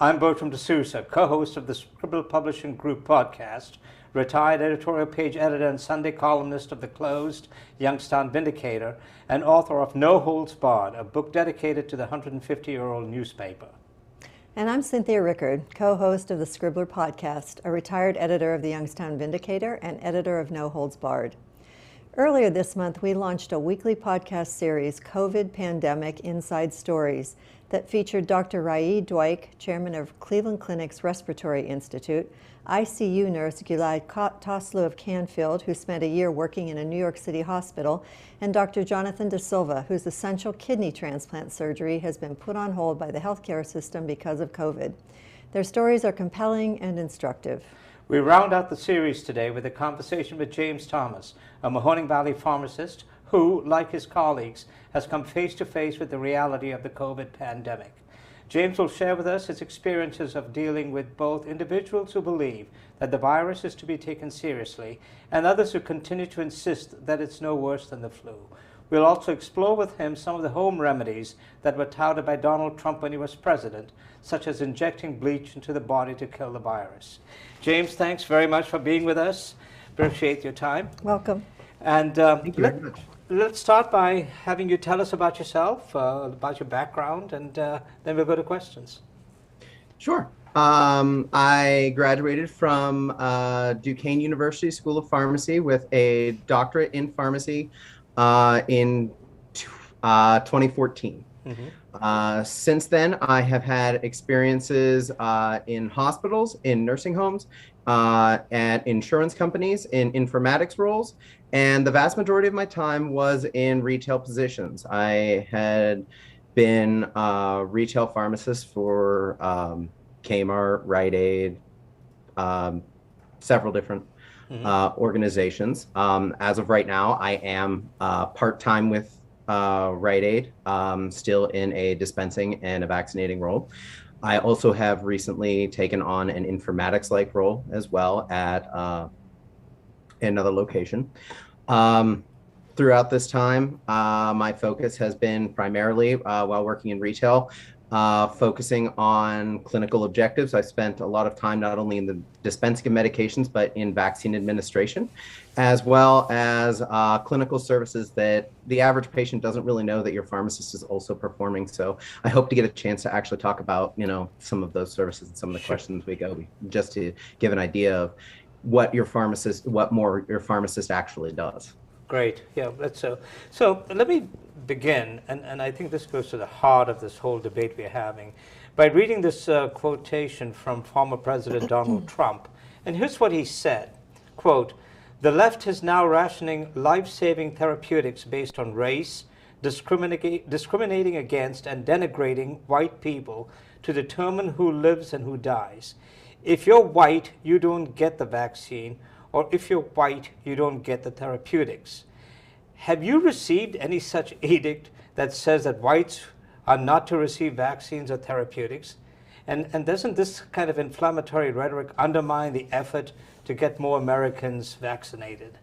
I'm Bertram Souza, co-host of the Scribbler Group podcast, retired editorial page editor and Sunday columnist of The Closed, Youngstown Vindicator, and author of No Holds Barred, a book dedicated to the 150-year-old newspaper. And I'm Cynthia Rickard, co-host of the Scribbler podcast, a retired editor of the Youngstown Vindicator and editor of No Holds Barred. Earlier this month, we launched a weekly podcast series, COVID Pandemic Inside Stories, that featured Dr. Raed Dweik, chairman of Cleveland Clinic's Respiratory Institute, ICU nurse Gilad Toslu of Canfield, who spent a year working in a New York City hospital, and Dr. Jonathan De Silva, whose essential kidney transplant surgery has been put on hold by the healthcare system because of COVID. Their stories are compelling and instructive. We round out the series today with a conversation with James Thomas, a Mahoning Valley pharmacist who, like his colleagues, has come face to face with the reality of the COVID pandemic. James will share with us his experiences of dealing with both individuals who believe that the virus is to be taken seriously and others who continue to insist that it's no worse than the flu. We'll also explore with him some of the home remedies that were touted by Donald Trump when he was president, such as injecting bleach into the body to kill the virus. James, thanks very much for being with us. Appreciate your time. Welcome. And Thank you very much. Let's start by having you tell us about yourself, about your background, and then we'll go to questions. Sure. I graduated from Duquesne University School of Pharmacy with a doctorate in pharmacy in 2014. Since then, I have had experiences in hospitals, in nursing homes, at insurance companies, in informatics roles, and the vast majority of my time was in retail positions. I had been a retail pharmacist for Kmart, Rite Aid, several different organizations. As of right now, I am part-time with Rite Aid, still in a dispensing and a vaccinating role. I also have recently taken on an informatics-like role as well at another location. Throughout this time, my focus has been primarily, while working in retail, focusing on clinical objectives. I spent a lot of time not only in the dispensing of medications, but in vaccine administration, as well as clinical services that the average patient doesn't really know that your pharmacist is also performing. So I hope to get a chance to actually talk about, some of those services and some of the questions we go, just to give an idea of what more your pharmacist actually does. Great. Yeah, so let me begin, and I think this goes to the heart of this whole debate we're having, by reading this quotation from former President Donald Trump. And here's what he said, quote, "The left is now rationing life-saving therapeutics based on race, discriminating against and denigrating white people to determine who lives and who dies. If you're white, you don't get the vaccine, or if you're white, you don't get the therapeutics." Have you received any such edict that says that whites are not to receive vaccines or therapeutics? And doesn't this kind of inflammatory rhetoric undermine the effort to get more Americans vaccinated?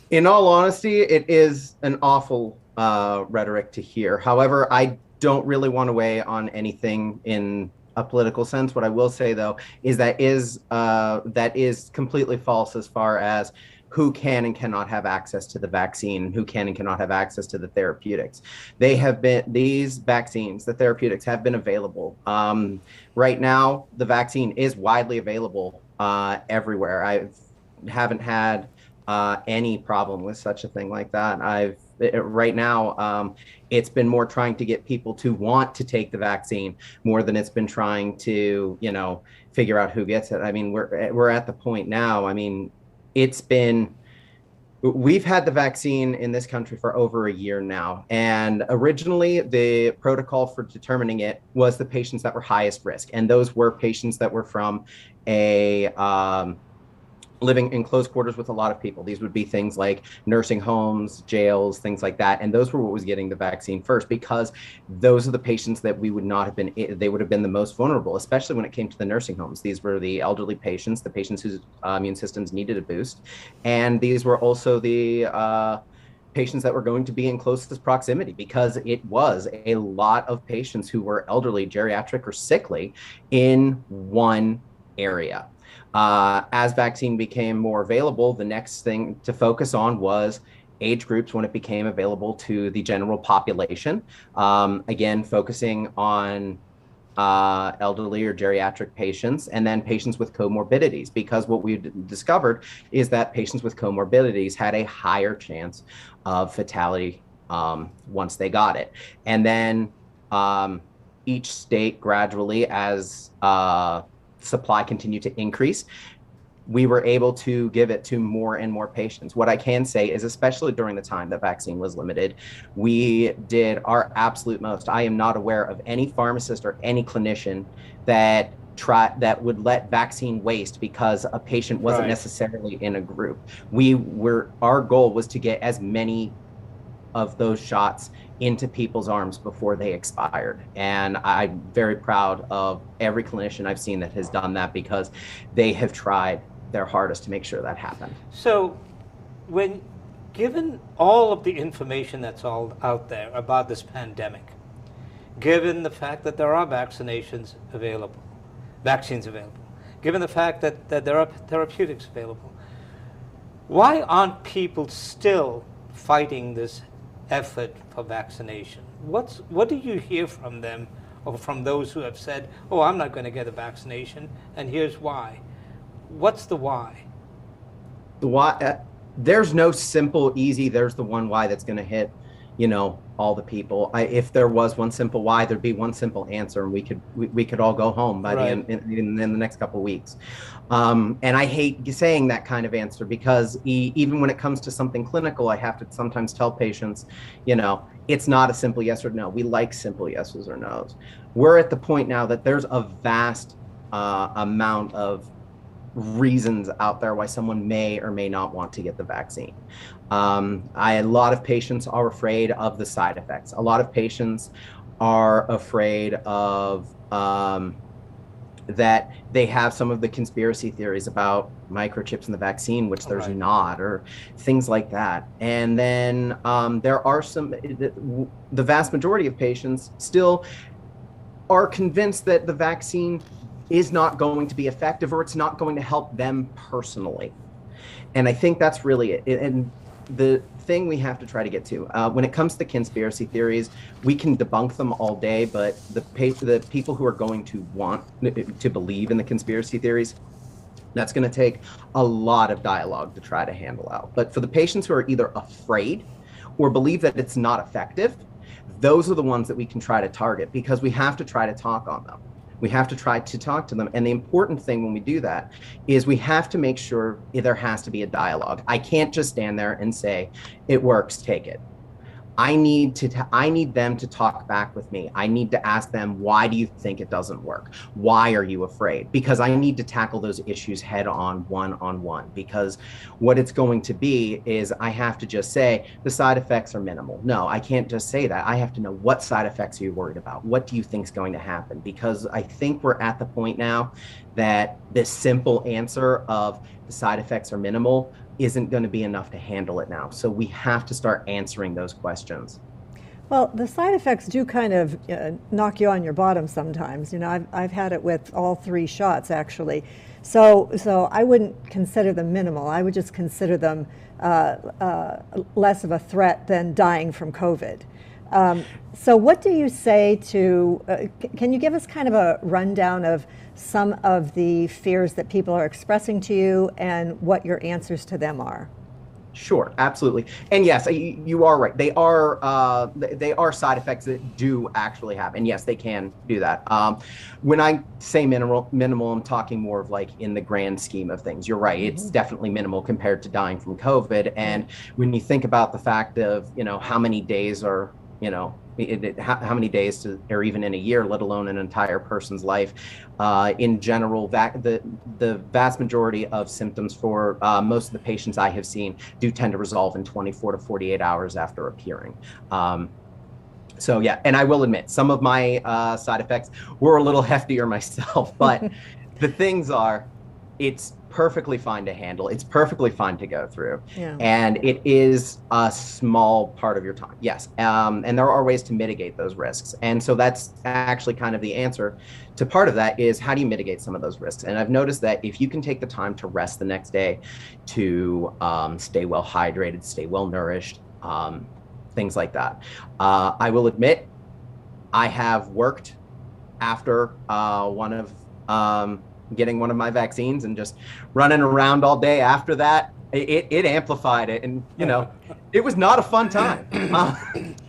In all honesty, it is an awful rhetoric to hear. However, I don't really want to weigh on anything in a political sense. What I will say, though, is that is completely false as far as who can and cannot have access to the vaccine, who can and cannot have access to the therapeutics. These vaccines, the therapeutics, have been available. Right now, the vaccine is widely available everywhere. I haven't had any problem with such a thing like that. Right now, it's been more trying to get people to want to take the vaccine more than it's been trying to, figure out who gets it. I mean, we're at the point now. I mean, we've had the vaccine in this country for over a year now. And originally the protocol for determining it was the patients that were highest risk. And those were patients that were from living in close quarters with a lot of people. These would be things like nursing homes, jails, things like that. And those were what was getting the vaccine first, because those are the patients that they would have been the most vulnerable, especially when it came to the nursing homes. These were the elderly patients, the patients whose immune systems needed a boost. And these were also the patients that were going to be in closest proximity, because it was a lot of patients who were elderly, geriatric, or sickly in one area. As vaccine became more available, the next thing to focus on was age groups when it became available to the general population. Again, focusing on elderly or geriatric patients, and then patients with comorbidities, because what we discovered is that patients with comorbidities had a higher chance of fatality once they got it. And then each state gradually, as supply continued to increase, we were able to give it to more and more patients. What I can say is, especially during the time that vaccine was limited, we did our absolute most. I am not aware of any pharmacist or any clinician that would let vaccine waste because a patient wasn't necessarily in a group. Our goal was to get as many of those shots into people's arms before they expired. And I'm very proud of every clinician I've seen that has done that, because they have tried their hardest to make sure that happened. So when given all of the information that's all out there about this pandemic, given the fact that there are vaccines available, given the fact that there are therapeutics available, why aren't people still fighting this effort for vaccination? What do you hear from them, or from those who have said, oh, I'm not going to get a vaccination, and here's why? What's the why? The why, there's no simple, easy, there's the one why that's going to hit, all the people. If there was one simple why, there'd be one simple answer, and we could all go home by the end, in the next couple of weeks. And I hate saying that kind of answer, because even when it comes to something clinical, I have to sometimes tell patients, it's not a simple yes or no. We like simple yeses or nos. We're at the point now that there's a vast amount of reasons out there why someone may or may not want to get the vaccine. A lot of patients are afraid of the side effects. A lot of patients are afraid of that they have some of the conspiracy theories about microchips in the vaccine, which there's not, or things like that. And then there are the vast majority of patients still are convinced that the vaccine is not going to be effective, or it's not going to help them personally. And I think that's really it. And the thing we have to try to get to, when it comes to conspiracy theories, we can debunk them all day, but the people who are going to want to believe in the conspiracy theories, that's going to take a lot of dialogue to try to handle out. But for the patients who are either afraid or believe that it's not effective, those are the ones that we can try to target, because we have to try to talk on them. We have to try to talk to them. And the important thing when we do that is we have to make sure there has to be a dialogue. I can't just stand there and say, it works, take it. I need them to talk back with me. I need to ask them, why do you think it doesn't work? Why are you afraid? Because I need to tackle those issues head on, one-on-one. Because what it's going to be is I have to just say the side effects are minimal. No, I can't just say that. I have to know, what side effects are you worried about? What do you think is going to happen? Because I think we're at the point now that this simple answer of the side effects are minimal isn't going to be enough to handle it now. So we have to start answering those questions. Well, the side effects do kind of knock you on your bottom sometimes. I've had it with all 3 shots, actually. So I wouldn't consider them minimal. I would just consider them less of a threat than dying from COVID. So what do you say to, can you give us kind of a rundown of some of the fears that people are expressing to you and what your answers to them are? Sure, absolutely. And yes, you are right. They are side effects that do actually happen. And yes, they can do that. When I say minimal, I'm talking more of like in the grand scheme of things. You're right. It's definitely minimal compared to dying from COVID. And when you think about the fact of, how many days are, how many days or even in a year, let alone an entire person's life. In general, the vast majority of symptoms for most of the patients I have seen do tend to resolve in 24 to 48 hours after appearing. So yeah, and I will admit, some of my side effects were a little heftier myself, but the things are, it's perfectly fine to handle. It's perfectly fine to go through. Yeah. And it is a small part of your time. Yes. And there are ways to mitigate those risks. And so that's actually kind of the answer to part of that is how do you mitigate some of those risks? And I've noticed that if you can take the time to rest the next day, to stay well hydrated, stay well nourished, things like that. I will admit, I have worked after getting one of my vaccines and just running around all day after that. It amplified it, and it was not a fun time.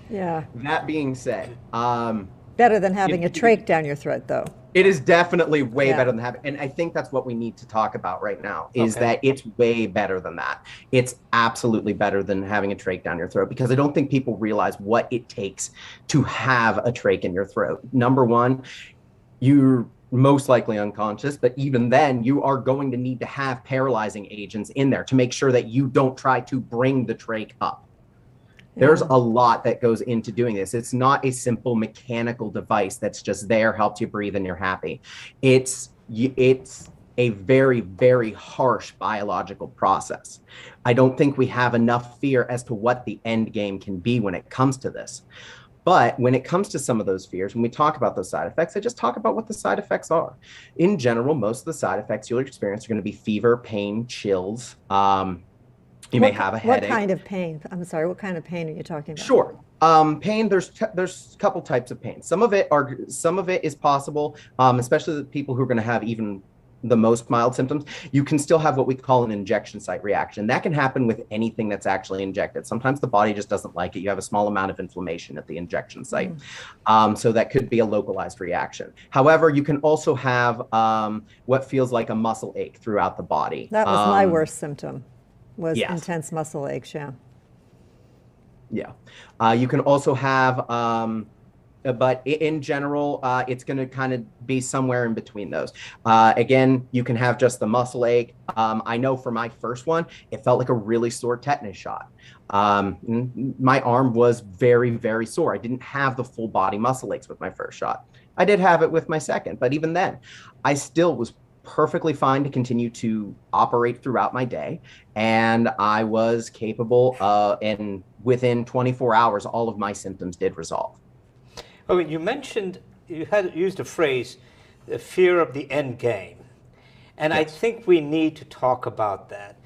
Yeah. That being said, better than having a trach down your throat, though. it is definitely way better than having, and I think that's what we need to talk about right now, is that it's way better than that. It's absolutely better than having a trach down your throat, because I don't think people realize what it takes to have a trach in your throat. Number one, you're most likely unconscious, but even then you are going to need to have paralyzing agents in there to make sure that you don't try to bring the trach up. There's a lot that goes into doing this. It's not a simple mechanical device that's just there, helps you breathe, and you're happy. It's a very, very harsh biological process. I don't think we have enough fear as to what the end game can be when it comes to this. But when it comes to some of those fears, when we talk about those side effects, I just talk about what the side effects are. In general, most of the side effects you'll experience are going to be fever, pain, chills. You may have a headache. What kind of pain? I'm sorry, what kind of pain are you talking about? Sure. Pain, there's a couple types of pain. Some of it is possible, especially the people who are going to have even the most mild symptoms. You can still have what we call an injection site reaction. That can happen with anything that's actually injected. Sometimes the body just doesn't like it. You have a small amount of inflammation at the injection site. So that could be a localized reaction. However, you can also have what feels like a muscle ache throughout the body. That was my worst symptom. Was intense muscle aches, You can also have, but in general, it's going to kind of be somewhere in between those. Again, you can have just the muscle ache. I know for my first one, it felt like a really sore tetanus shot. My arm was very, very sore. I didn't have the full body muscle aches with my first shot. I did have it with my second, but even then, I still was perfectly fine to continue to operate throughout my day. And I was capable, and within 24 hours, all of my symptoms did resolve. Oh, you mentioned, you had used a phrase, the fear of the end game. And I think we need to talk about that.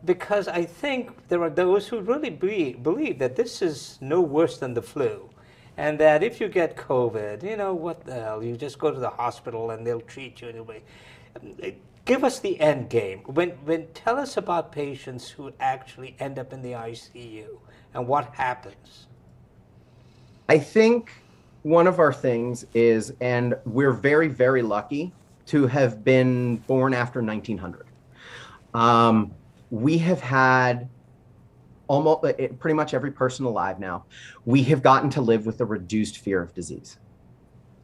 Because I think there are those who really believe that this is no worse than the flu. And that if you get COVID, you know, what the hell, you just go to the hospital and they'll treat you anyway. Give us the end game. Tell us about patients who actually end up in the ICU and what happens. I think one of our things is, and we're very, very lucky to have been born after 1900. We have had almost pretty much every person alive now. We have gotten to live with a reduced fear of disease.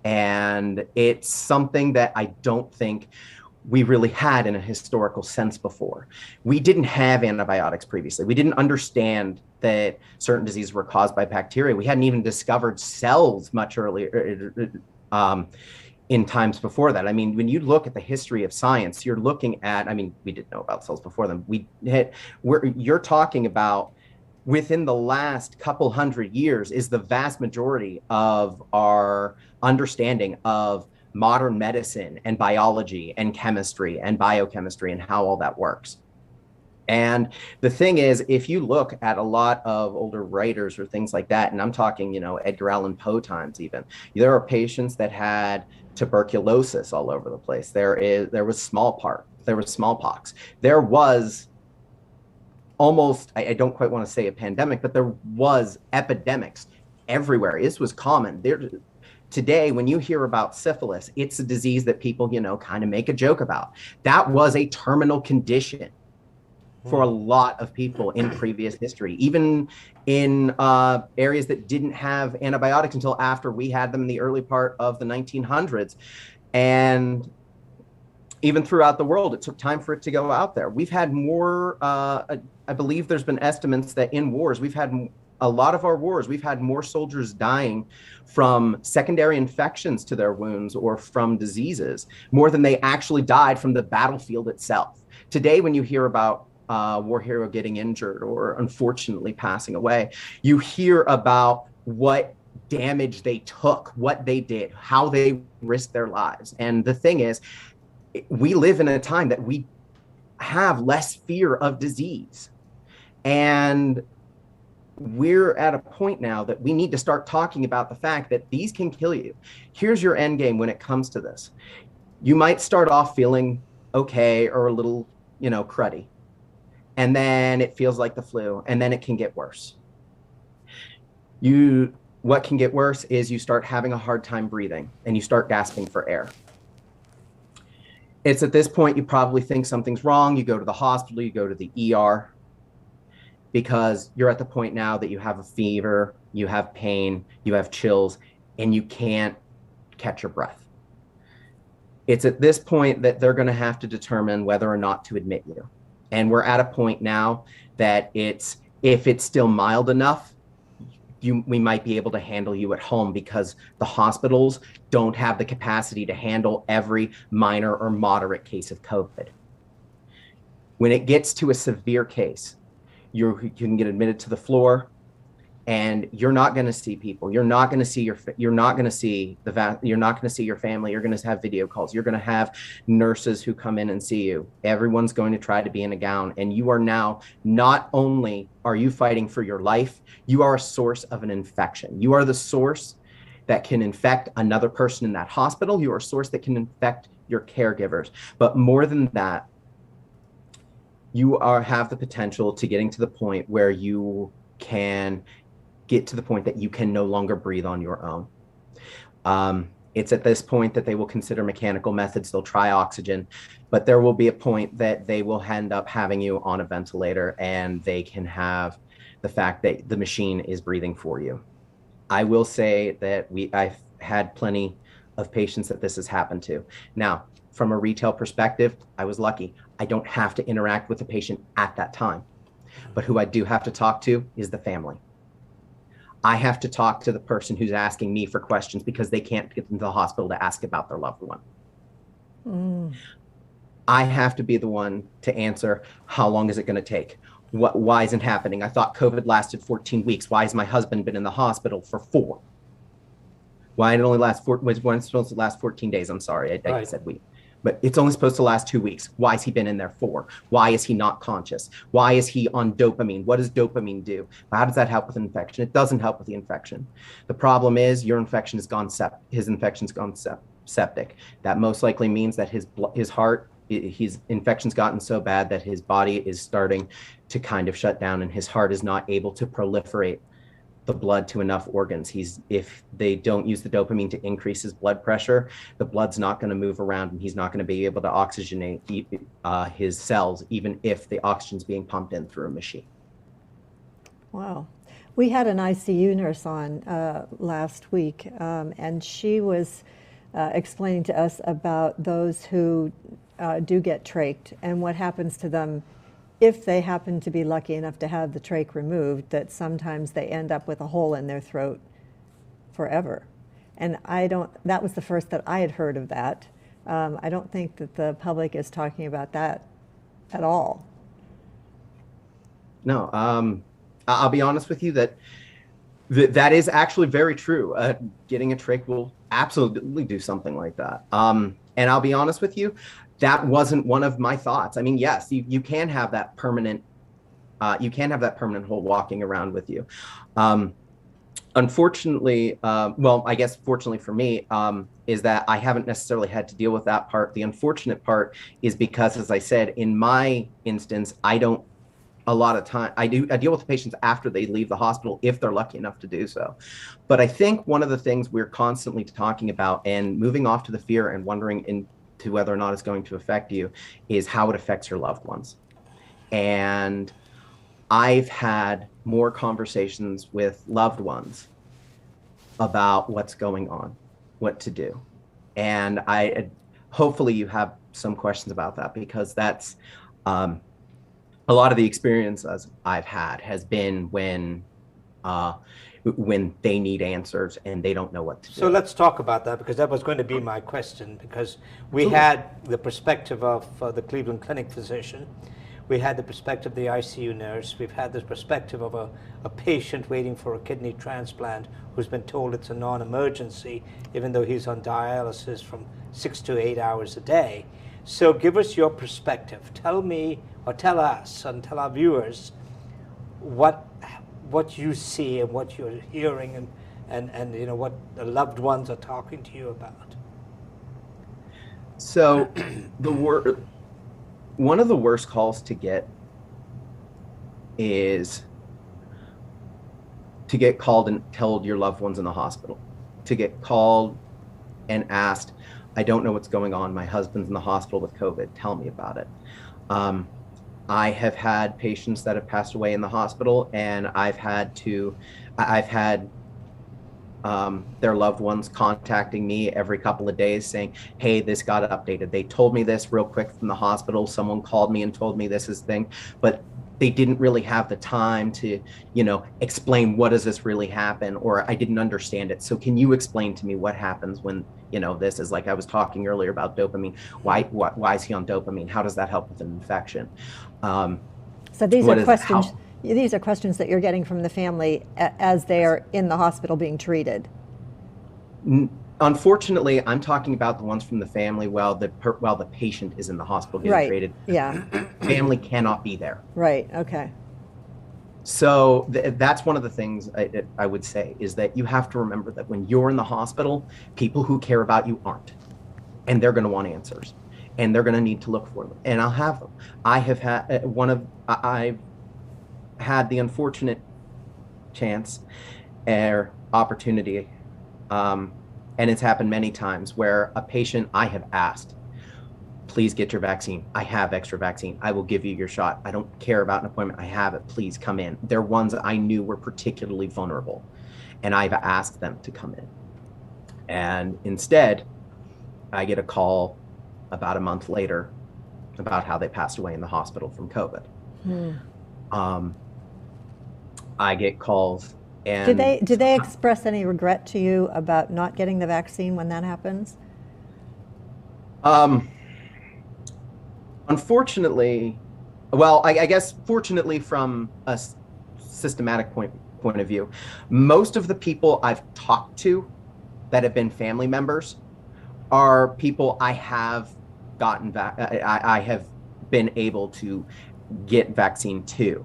And it's something that I don't think we really had in a historical sense before. We didn't have antibiotics previously. We didn't understand that certain diseases were caused by bacteria. We hadn't even discovered cells much earlier in times before that. I mean, when you look at the history of science, you're looking at, I mean, we didn't know about cells before them. You're talking about within the last couple hundred years is the vast majority of our understanding of modern medicine and biology and chemistry and biochemistry and how all that works. And the thing is, if you look at a lot of older writers or things like that, and I'm talking, Edgar Allan Poe times even, there are patients that had tuberculosis all over the place. There was smallpox. There was almost, I don't quite want to say a pandemic, but there was epidemics everywhere. This was common. Today, when you hear about syphilis, it's a disease that people, kind of make a joke about. That was a terminal condition for a lot of people in previous history, even in areas that didn't have antibiotics until after we had them in the early part of the 1900s. And even throughout the world, it took time for it to go out there. We've had more, I believe there's been estimates that in wars, we've had a lot of our wars, we've had more soldiers dying from secondary infections to their wounds or from diseases, more than they actually died from the battlefield itself. Today, when you hear about war hero getting injured or unfortunately passing away, you hear about what damage they took, what they did, how they risked their lives. And the thing is, we live in a time that we have less fear of disease. And we're at a point now that we need to start talking about the fact that these can kill you. Here's your end game when it comes to this. You might start off feeling okay or a little, cruddy. And then it feels like the flu, and then it can get worse. What can get worse is you start having a hard time breathing and you start gasping for air. It's at this point you probably think something's wrong. You go to the hospital, you go to the ER, because you're at the point now that you have a fever, you have pain, you have chills, and you can't catch your breath. It's at this point that they're going to have to determine whether or not to admit you. And we're at a point now that if it's still mild enough, we might be able to handle you at home, because the hospitals don't have the capacity to handle every minor or moderate case of COVID. When it gets to a severe case, you can get admitted to the floor, and you're not going to see people. You're not going to see your family. You're going to have video calls. You're going to have nurses who come in and see you. Everyone's going to try to be in a gown, and you are now, not only are you fighting for your life, you are a source of an infection. You are the source that can infect another person in that hospital. You are a source that can infect your caregivers. But more than that, you have the potential to getting to the point where you can get to the point that you can no longer breathe on your own. It's at this point that they will consider mechanical methods. They'll try oxygen, but there will be a point that they will end up having you on a ventilator, and they can have the fact that the machine is breathing for you. I will say that I've had plenty of patients that this has happened to. Now, from a retail perspective, I was lucky. I don't have to interact with the patient at that time. But who I do have to talk to is the family. I have to talk to the person who's asking me for questions because they can't get into the hospital to ask about their loved one. I have to be the one to answer, how long is it going to take? Why isn't it happening? I thought COVID lasted 14 weeks. Why has my husband been in the hospital for 4? Why it only lasts when it's supposed to last 14 days? I'm sorry, I said week. But it's only supposed to last 2 weeks. Why has he been in there for? Why is he not conscious? Why is he on dopamine? What does dopamine do? How does that help with an infection? It doesn't help with the infection. The problem is your infection has gone his infection's gone septic. That most likely means that his infection's gotten so bad that his body is starting to kind of shut down, and his heart is not able to proliferate the blood to enough organs. If they don't use the dopamine to increase his blood pressure, the blood's not going to move around, and he's not going to be able to oxygenate his cells, even if the oxygen's being pumped in through a machine. Wow. We had an ICU nurse on last week, and she was explaining to us about those who do get trached and what happens to them if they happen to be lucky enough to have the trach removed, that sometimes they end up with a hole in their throat forever. And that was the first that I had heard of that. I don't think that the public is talking about that at all. No, I'll be honest with you that is actually very true. Getting a trach will absolutely do something like that. And I'll be honest with you, that wasn't one of my thoughts. I mean, yes, you can have that permanent, hole walking around with you. Unfortunately, I guess fortunately for me, is that I haven't necessarily had to deal with that part. The unfortunate part is because, as I said, in my instance, I deal with the patients after they leave the hospital, if they're lucky enough to do so. But I think one of the things we're constantly talking about, and moving off to the fear and wondering into whether or not it's going to affect you, is how it affects your loved ones. And I've had more conversations with loved ones about what's going on, what to do. And hopefully you have some questions about that, because that's a lot of the experiences I've had has been when when they need answers and they don't know what to do. So let's talk about that, because that was going to be my question, because we had the perspective of the Cleveland Clinic physician, we had the perspective of the ICU nurse, we've had the perspective of a patient waiting for a kidney transplant who's been told it's a non-emergency, even though he's on dialysis from 6 to 8 hours a day. So give us your perspective. Tell me, or tell us, and tell our viewers what you see and what you're hearing, and you know, what the loved ones are talking to you about. So one of the worst calls to get is to get called and told your loved one's in the hospital, to get called and asked, I don't know what's going on, my husband's in the hospital with COVID, tell me about it. I have had patients that have passed away in the hospital, and I've had their loved ones contacting me every couple of days saying, hey, this got updated. They told me this real quick from the hospital. Someone called me and told me this is thing, but they didn't really have the time to, you know, explain what does this really happen, or I didn't understand it. So can you explain to me what happens when, you know, this is like I was talking earlier about dopamine. Why is he on dopamine? How does that help with an infection? So these are questions. These are questions that you're getting from the family as they are in the hospital being treated. Unfortunately, I'm talking about the ones from the family while the patient is in the hospital getting treated. Yeah. Family cannot be there. Right. Okay. So that's one of the things I would say, is that you have to remember that when you're in the hospital, people who care about you aren't, and they're going to want answers, and they're going to need to look for them, and I'll have them. I've had the unfortunate chance or opportunity, and it's happened many times, where a patient I have asked, please get your vaccine. I have extra vaccine. I will give you your shot. I don't care about an appointment. I have it. Please come in. They're ones that I knew were particularly vulnerable, and I've asked them to come in. And instead, I get a call about a month later about how they passed away in the hospital from COVID. I get calls. And did they express any regret to you about not getting the vaccine when that happens? Unfortunately, well, I guess fortunately from a systematic point of view, most of the people I've talked to that have been family members are people I have gotten I have been able to get vaccine to.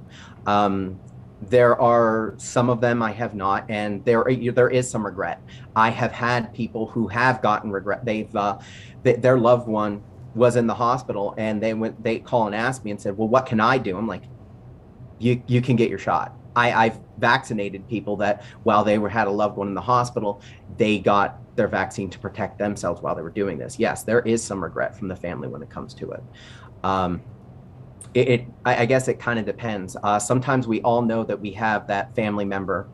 There are some of them I have not, and there is some regret. I have had people who have gotten regret. Their loved one was in the hospital, and they call and ask me and said, well, what can I do? I'm like, you can get your shot. I've vaccinated people that while they had a loved one in the hospital, they got their vaccine to protect themselves while they were doing this. Yes, there is some regret from the family when it comes to it. I guess it kind of depends. Sometimes we all know that we have that family member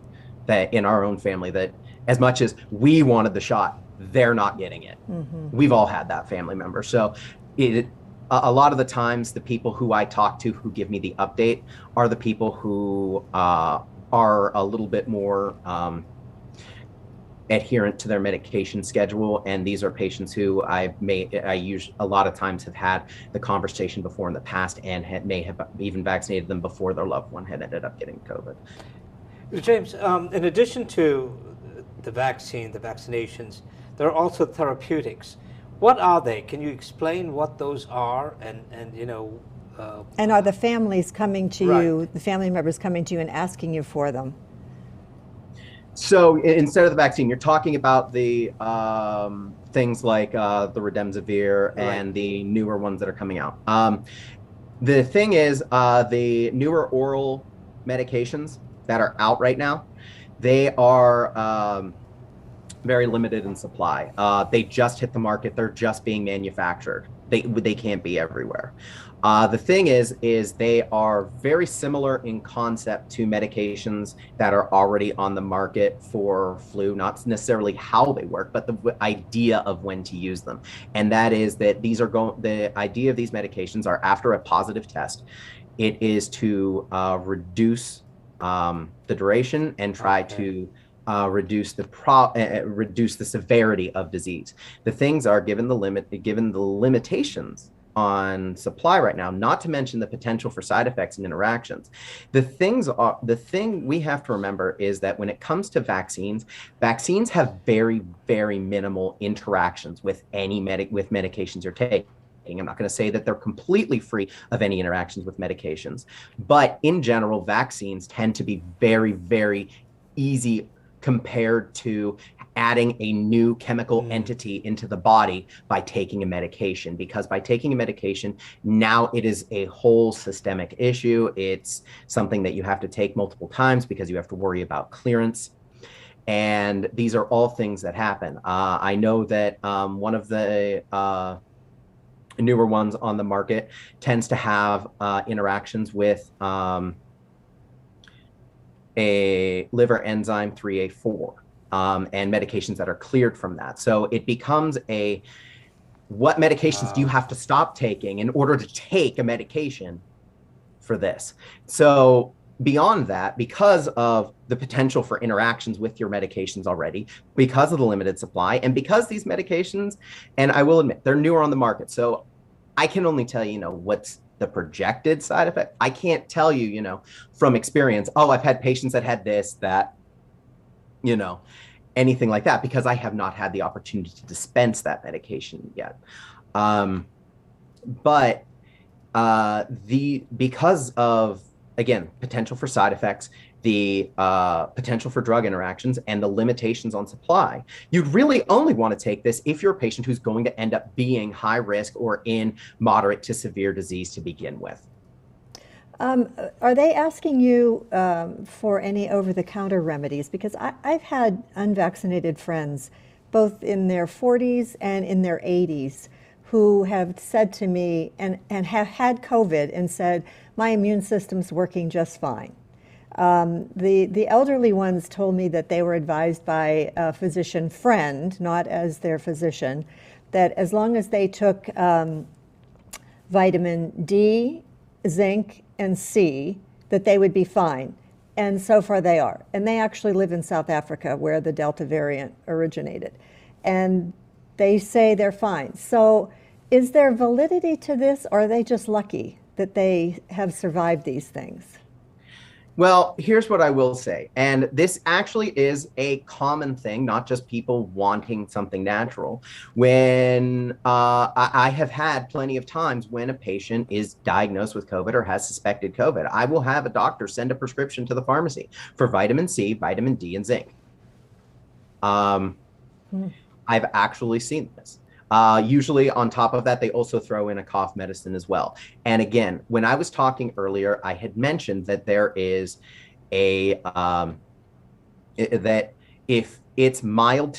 that in our own family that as much as we wanted the shot, they're not getting it. Mm-hmm. We've all had that family member. So a lot of the times the people who I talk to who give me the update are the people who are a little bit more adherent to their medication schedule, and these are patients who I a lot of times have had the conversation before in the past and may have even vaccinated them before their loved one had ended up getting COVID. James, in addition to the vaccine, the vaccinations, there are also therapeutics. What are they? Can you explain what those are? And you know, and are the families coming to you, the family members coming to you and asking you for them? So instead of the vaccine, you're talking about the things like the Remdesivir and the newer ones that are coming out. The thing is, the newer oral medications that are out right now, they are very limited in supply. They just hit the market. They're just being manufactured. They can't be everywhere. The thing is they are very similar in concept to medications that are already on the market for flu, not necessarily how they work, but the idea of when to use them. And that is that the idea of these medications are after a positive test, it is to reduce the duration and try to reduce the severity of disease. The things are given the limitations on supply right now, not to mention the potential for side effects and interactions. The thing we have to remember is that when it comes to vaccines have very, very minimal interactions with any medications you're taking. I'm not going to say that they're completely free of any interactions with medications, but in general, vaccines tend to be very, very easy compared to adding a new chemical entity into the body by taking a medication, because by taking a medication, now it is a whole systemic issue. It's something that you have to take multiple times because you have to worry about clearance. And these are all things that happen. I know that one of the newer ones on the market tends to have interactions with a liver enzyme 3A4 and medications that are cleared from that. So it becomes what medications do you have to stop taking in order to take a medication for this? So beyond that, because of the potential for interactions with your medications already, because of the limited supply, and because these medications, and I will admit, they're newer on the market. So I can only tell you, what's the projected side effect. I can't tell you, from experience, I've had patients that had this, that, anything like that, because I have not had the opportunity to dispense that medication yet. But because of, again, potential for side effects, the potential for drug interactions, and the limitations on supply, you'd really only want to take this if you're a patient who's going to end up being high risk or in moderate to severe disease to begin with. Are they asking you for any over-the-counter remedies? Because I've had unvaccinated friends, both in their 40s and in their 80s, who have said to me, and have had COVID, and said, my immune system's working just fine. The elderly ones told me that they were advised by a physician friend, not as their physician, that as long as they took vitamin D, zinc, and C, that they would be fine. And so far they are. And they actually live in South Africa, where the Delta variant originated. And they say they're fine. So is there validity to this, or are they just lucky that they have survived these things? Well, here's what I will say. And this actually is a common thing, not just people wanting something natural. When I have had plenty of times when a patient is diagnosed with COVID or has suspected COVID, I will have a doctor send a prescription to the pharmacy for vitamin C, vitamin D, and zinc. I've actually seen this. Usually on top of that, they also throw in a cough medicine as well. And again, when I was talking earlier, I had mentioned that there is that if it's mild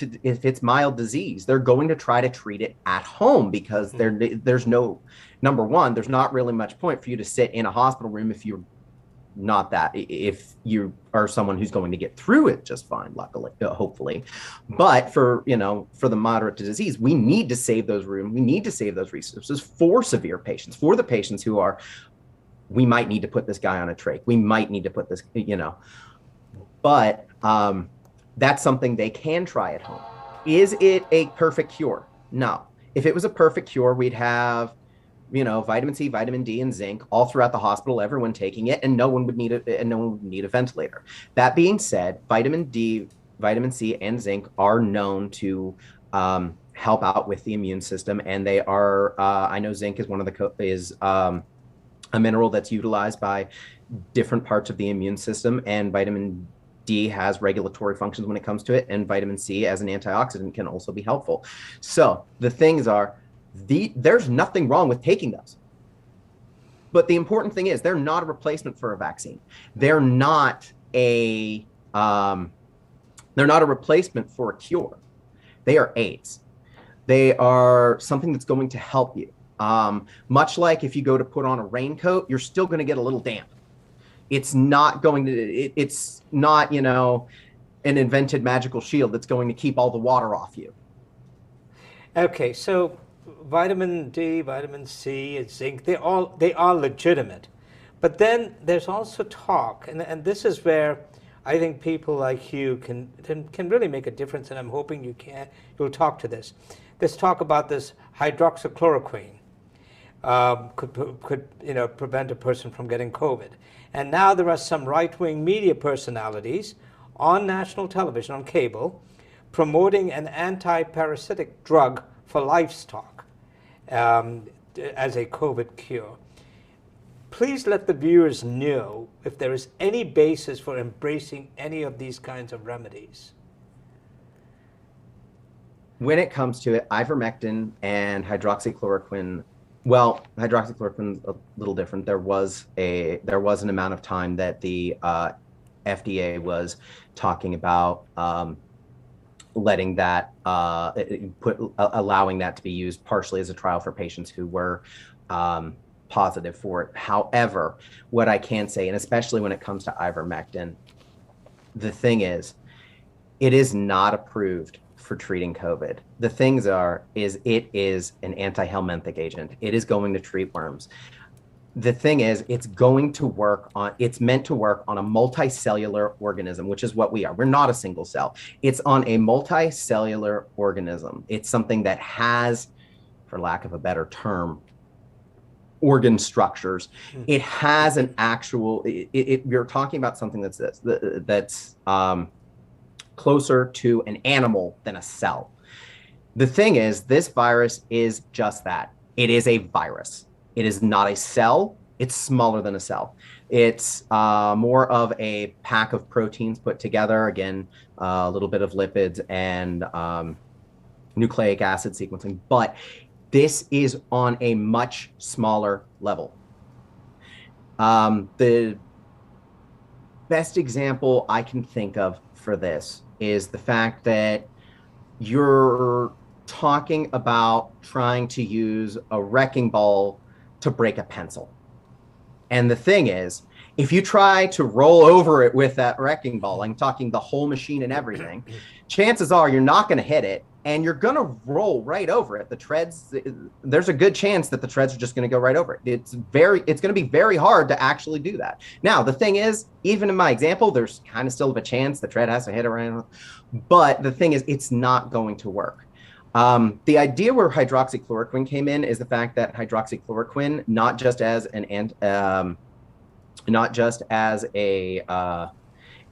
disease, they're going to try to treat it at home, because there's no, number one, there's not really much point for you to sit in a hospital room if you are someone who's going to get through it just fine, luckily, hopefully. But for the moderate to disease, we need to save those rooms. We need to save those resources for severe patients, for the patients who we might need to put this guy on a trach. We might need to put this, but that's something they can try at home. Is it a perfect cure? No. If it was a perfect cure, we'd have vitamin C, vitamin D, and zinc all throughout the hospital, everyone taking it, and no one would need a ventilator. That being said, vitamin D, vitamin C, and zinc are known to help out with the immune system, and they are. I know zinc is a mineral that's utilized by different parts of the immune system, and vitamin D has regulatory functions when it comes to it, and vitamin C as an antioxidant can also be helpful. So the things are, there's nothing wrong with taking those. But the important thing is, they're not a replacement for a vaccine. They're not a replacement for a cure. They are aids. They are something that's going to help you. Much like if you go to put on a raincoat, you're still going to get a little damp. It's not an invented magical shield that's going to keep all the water off you. Okay, so vitamin D, vitamin C, and zinc, they are legitimate. But then there's also talk, and this is where I think people like you can really make a difference, and I'm hoping you'll talk to this. There's talk about this hydroxychloroquine could prevent a person from getting COVID. And now there are some right-wing media personalities on national television, on cable, promoting an anti-parasitic drug for livestock as a COVID cure. Please let the viewers know if there is any basis for embracing any of these kinds of remedies. When it comes to it, ivermectin and hydroxychloroquine, well, hydroxychloroquine is a little different. There was an amount of time that the FDA was talking about letting that allowing that to be used partially as a trial for patients who were positive for it. However, what I can say, and especially when it comes to ivermectin, the thing is, it is not approved for treating COVID. The things is it is an anti-helminthic agent. It is going to treat worms. The thing is, it's meant to work on a multicellular organism, which is what we are. We're not a single cell. It's on a multicellular organism. It's something that has, for lack of a better term, organ structures. It has an actual, we're talking about something that's closer to an animal than a cell. The thing is, this virus is just that. It is a virus. It is not a cell. It's smaller than a cell. It's more of a pack of proteins put together. Again, a little bit of lipids and nucleic acid sequencing. But this is on a much smaller level. The best example I can think of for this is the fact that you're talking about trying to use a wrecking ball to break a pencil. And the thing is, if you try to roll over it with that wrecking ball, I'm talking the whole machine and everything, chances are you're not going to hit it and you're going to roll right over it. The treads, there's a good chance that the treads are just going to go right over it. It's going to be very hard to actually do that. Now, the thing is, even in my example, there's kind of still of a chance the tread has to hit around, but the thing is, it's not going to work. The idea where hydroxychloroquine came in is the fact that hydroxychloroquine, not just as a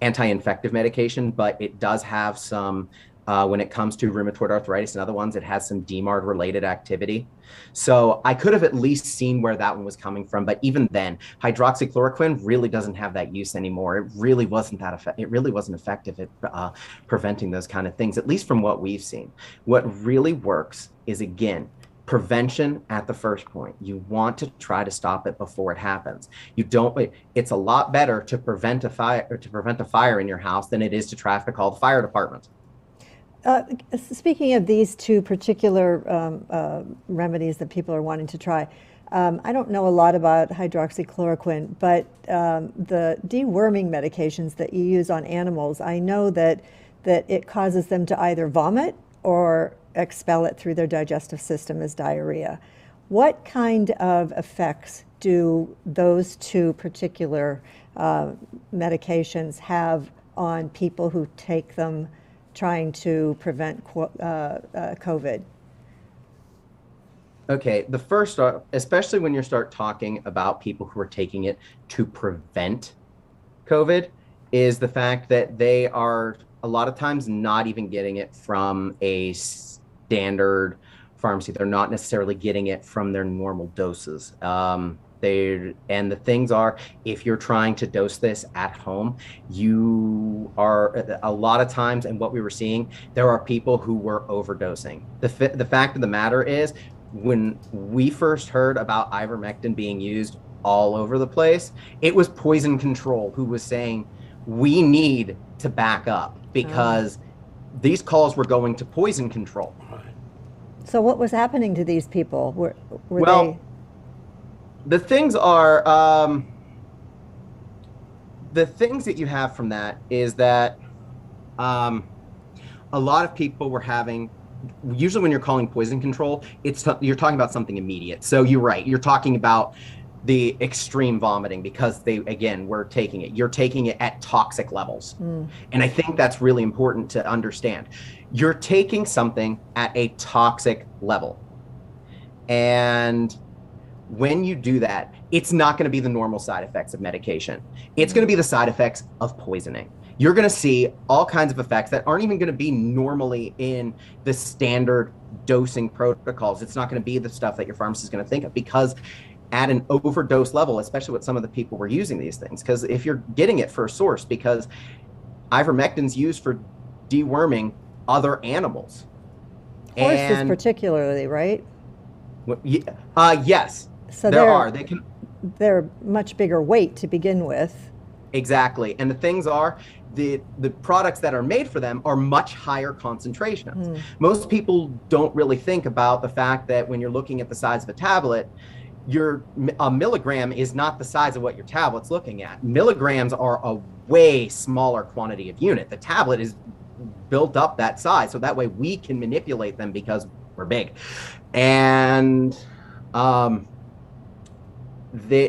anti-infective medication, but it does have some, when it comes to rheumatoid arthritis and other ones, it has some DMARD related activity. So I could have at least seen where that one was coming from, but even then, hydroxychloroquine really doesn't have that use anymore. It really wasn't effective at preventing those kind of things, at least from what we've seen. What really works is, again, prevention at the first point. You want to try to stop it before it happens. It's a lot better to prevent a fire in your house than it is to try to call the fire department. Speaking of these two particular remedies that people are wanting to try, I don't know a lot about hydroxychloroquine, but the deworming medications that you use on animals, I know that it causes them to either vomit or expel it through their digestive system as diarrhea. What kind of effects do those two particular medications have on people who take them trying to prevent COVID? Okay, the first, especially when you start talking about people who are taking it to prevent COVID, is the fact that they are a lot of times not even getting it from a standard pharmacy. They're not necessarily getting it from their normal doses. And the things are, if you're trying to dose this at home, you are a lot of times, and what we were seeing, there are people who were overdosing. The fact of the matter is, when we first heard about ivermectin being used all over the place, it was poison control who was saying, we need to back up because these calls were going to poison control. So what was happening to these people? Were well, the things are, the things that you have from that is that a lot of people were having, usually when you're calling poison control, you're talking about something immediate. So you're right. You're talking about the extreme vomiting because you're taking it at toxic levels. And I think that's really important to understand. You're taking something at a toxic level. And when you do that, it's not going to be the normal side effects of medication. It's going to be the side effects of poisoning. You're going to see all kinds of effects that aren't even going to be normally in the standard dosing protocols. It's not going to be the stuff that your pharmacist is going to think of, because at an overdose level, especially with some of the people who are using these things, because if you're getting it for a source, because ivermectin's used for deworming other animals. Horses particularly, right? Yes. So they're much bigger weight to begin with. Exactly. And the things are, the products that are made for them are much higher concentrations. Most people don't really think about the fact that when you're looking at the size of a tablet, a milligram is not the size of what your tablet's looking at. Milligrams are a way smaller quantity of unit. The tablet is built up that size, so that way we can manipulate them because we're big. And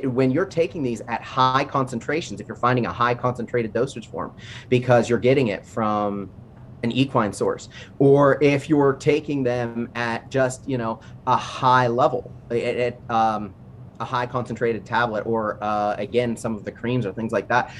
when you're taking these at high concentrations, if you're finding a high concentrated dosage form because you're getting it from an equine source, or if you're taking them at just, a high level, at a high concentrated tablet, or again, some of the creams or things like that,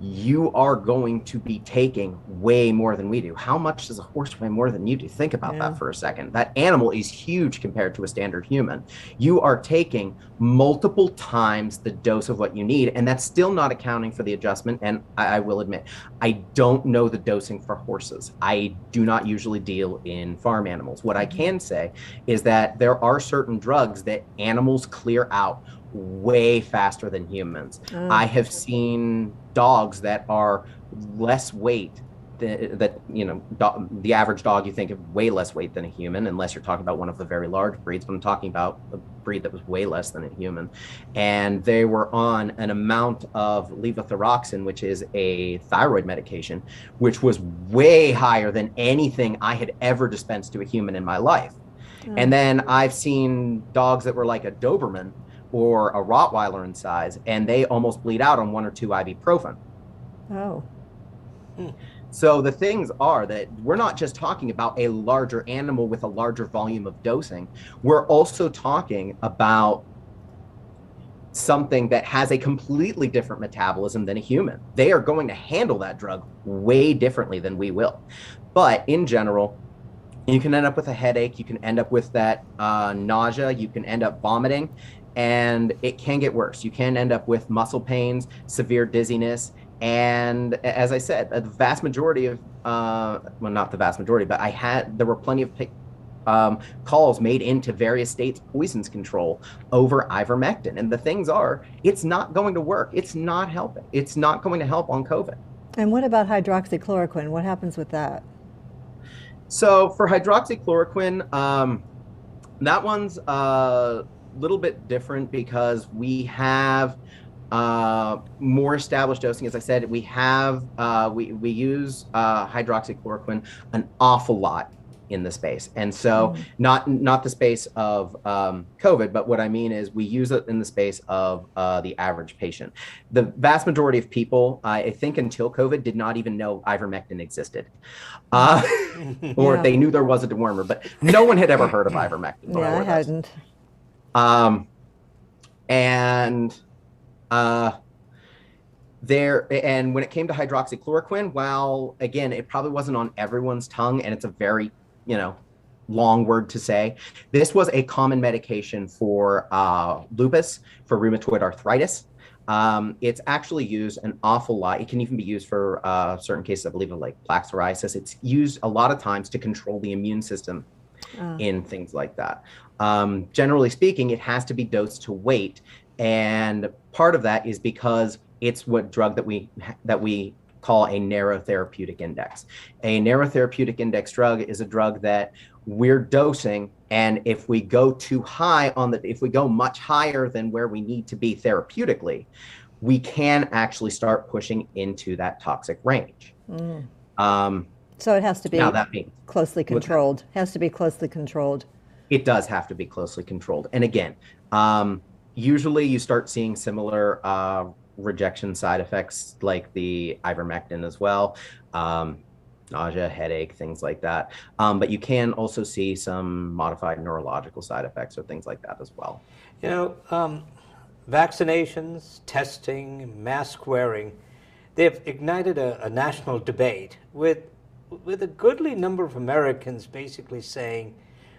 you are going to be taking way more than we do. How much does a horse weigh more than you do? Think about that for a second. That animal is huge compared to a standard human. You are taking multiple times the dose of what you need, and that's still not accounting for the adjustment. And I will admit, I don't know the dosing for horses. I do not usually deal in farm animals. What I can say is that there are certain drugs that animals clear out way faster than humans. I have seen dogs that are less weight the average dog, you think of way less weight than a human, unless you're talking about one of the very large breeds, but I'm talking about a breed that was way less than a human. And they were on an amount of levothyroxine, which is a thyroid medication, which was way higher than anything I had ever dispensed to a human in my life. And then I've seen dogs that were like a Doberman or a Rottweiler in size, and they almost bleed out on 1 or 2 ibuprofen. Oh. So the things are that we're not just talking about a larger animal with a larger volume of dosing. We're also talking about something that has a completely different metabolism than a human. They are going to handle that drug way differently than we will. But in general, you can end up with a headache, you can end up with that nausea, you can end up vomiting, and it can get worse. You can end up with muscle pains, severe dizziness, and as I said, the vast majority of, well, not the vast majority, but there were plenty of calls made into various states' poisons control over ivermectin. And the things are, it's not going to work. It's not helping. It's not going to help on COVID. And what about hydroxychloroquine? What happens with that? So for hydroxychloroquine, that one's a little bit different because we have more established dosing. As I said, we have we use hydroxychloroquine an awful lot in the space, and so not the space of COVID, but what I mean is we use it in the space of the average patient. The vast majority of people, I think until COVID, did not even know ivermectin existed, or they knew there was a dewormer, but no one had ever heard of ivermectin. Yeah, I hadn't. And when it came to hydroxychloroquine, well, again, it probably wasn't on everyone's tongue, and it's a very, long word to say. This was a common medication for lupus, for rheumatoid arthritis. It's actually used an awful lot. It can even be used for certain cases, I believe, of like plaque psoriasis. It's used a lot of times to control the immune system in things like that. Generally speaking, it has to be dosed to weight. And part of that is because it's what drug that we call a narrow therapeutic index. A narrow therapeutic index drug is a drug that we're dosing, and if we go too high if we go much higher than where we need to be therapeutically, we can actually start pushing into that toxic range. So it has to be closely controlled. Has to be closely controlled. It does have to be closely controlled. And again, Usually you start seeing similar rejection side effects like the ivermectin as well. Nausea, headache, things like that. But you can also see some modified neurological side effects or things like that as well. You know, vaccinations, testing, mask wearing, they've ignited a national debate with a goodly number of Americans basically saying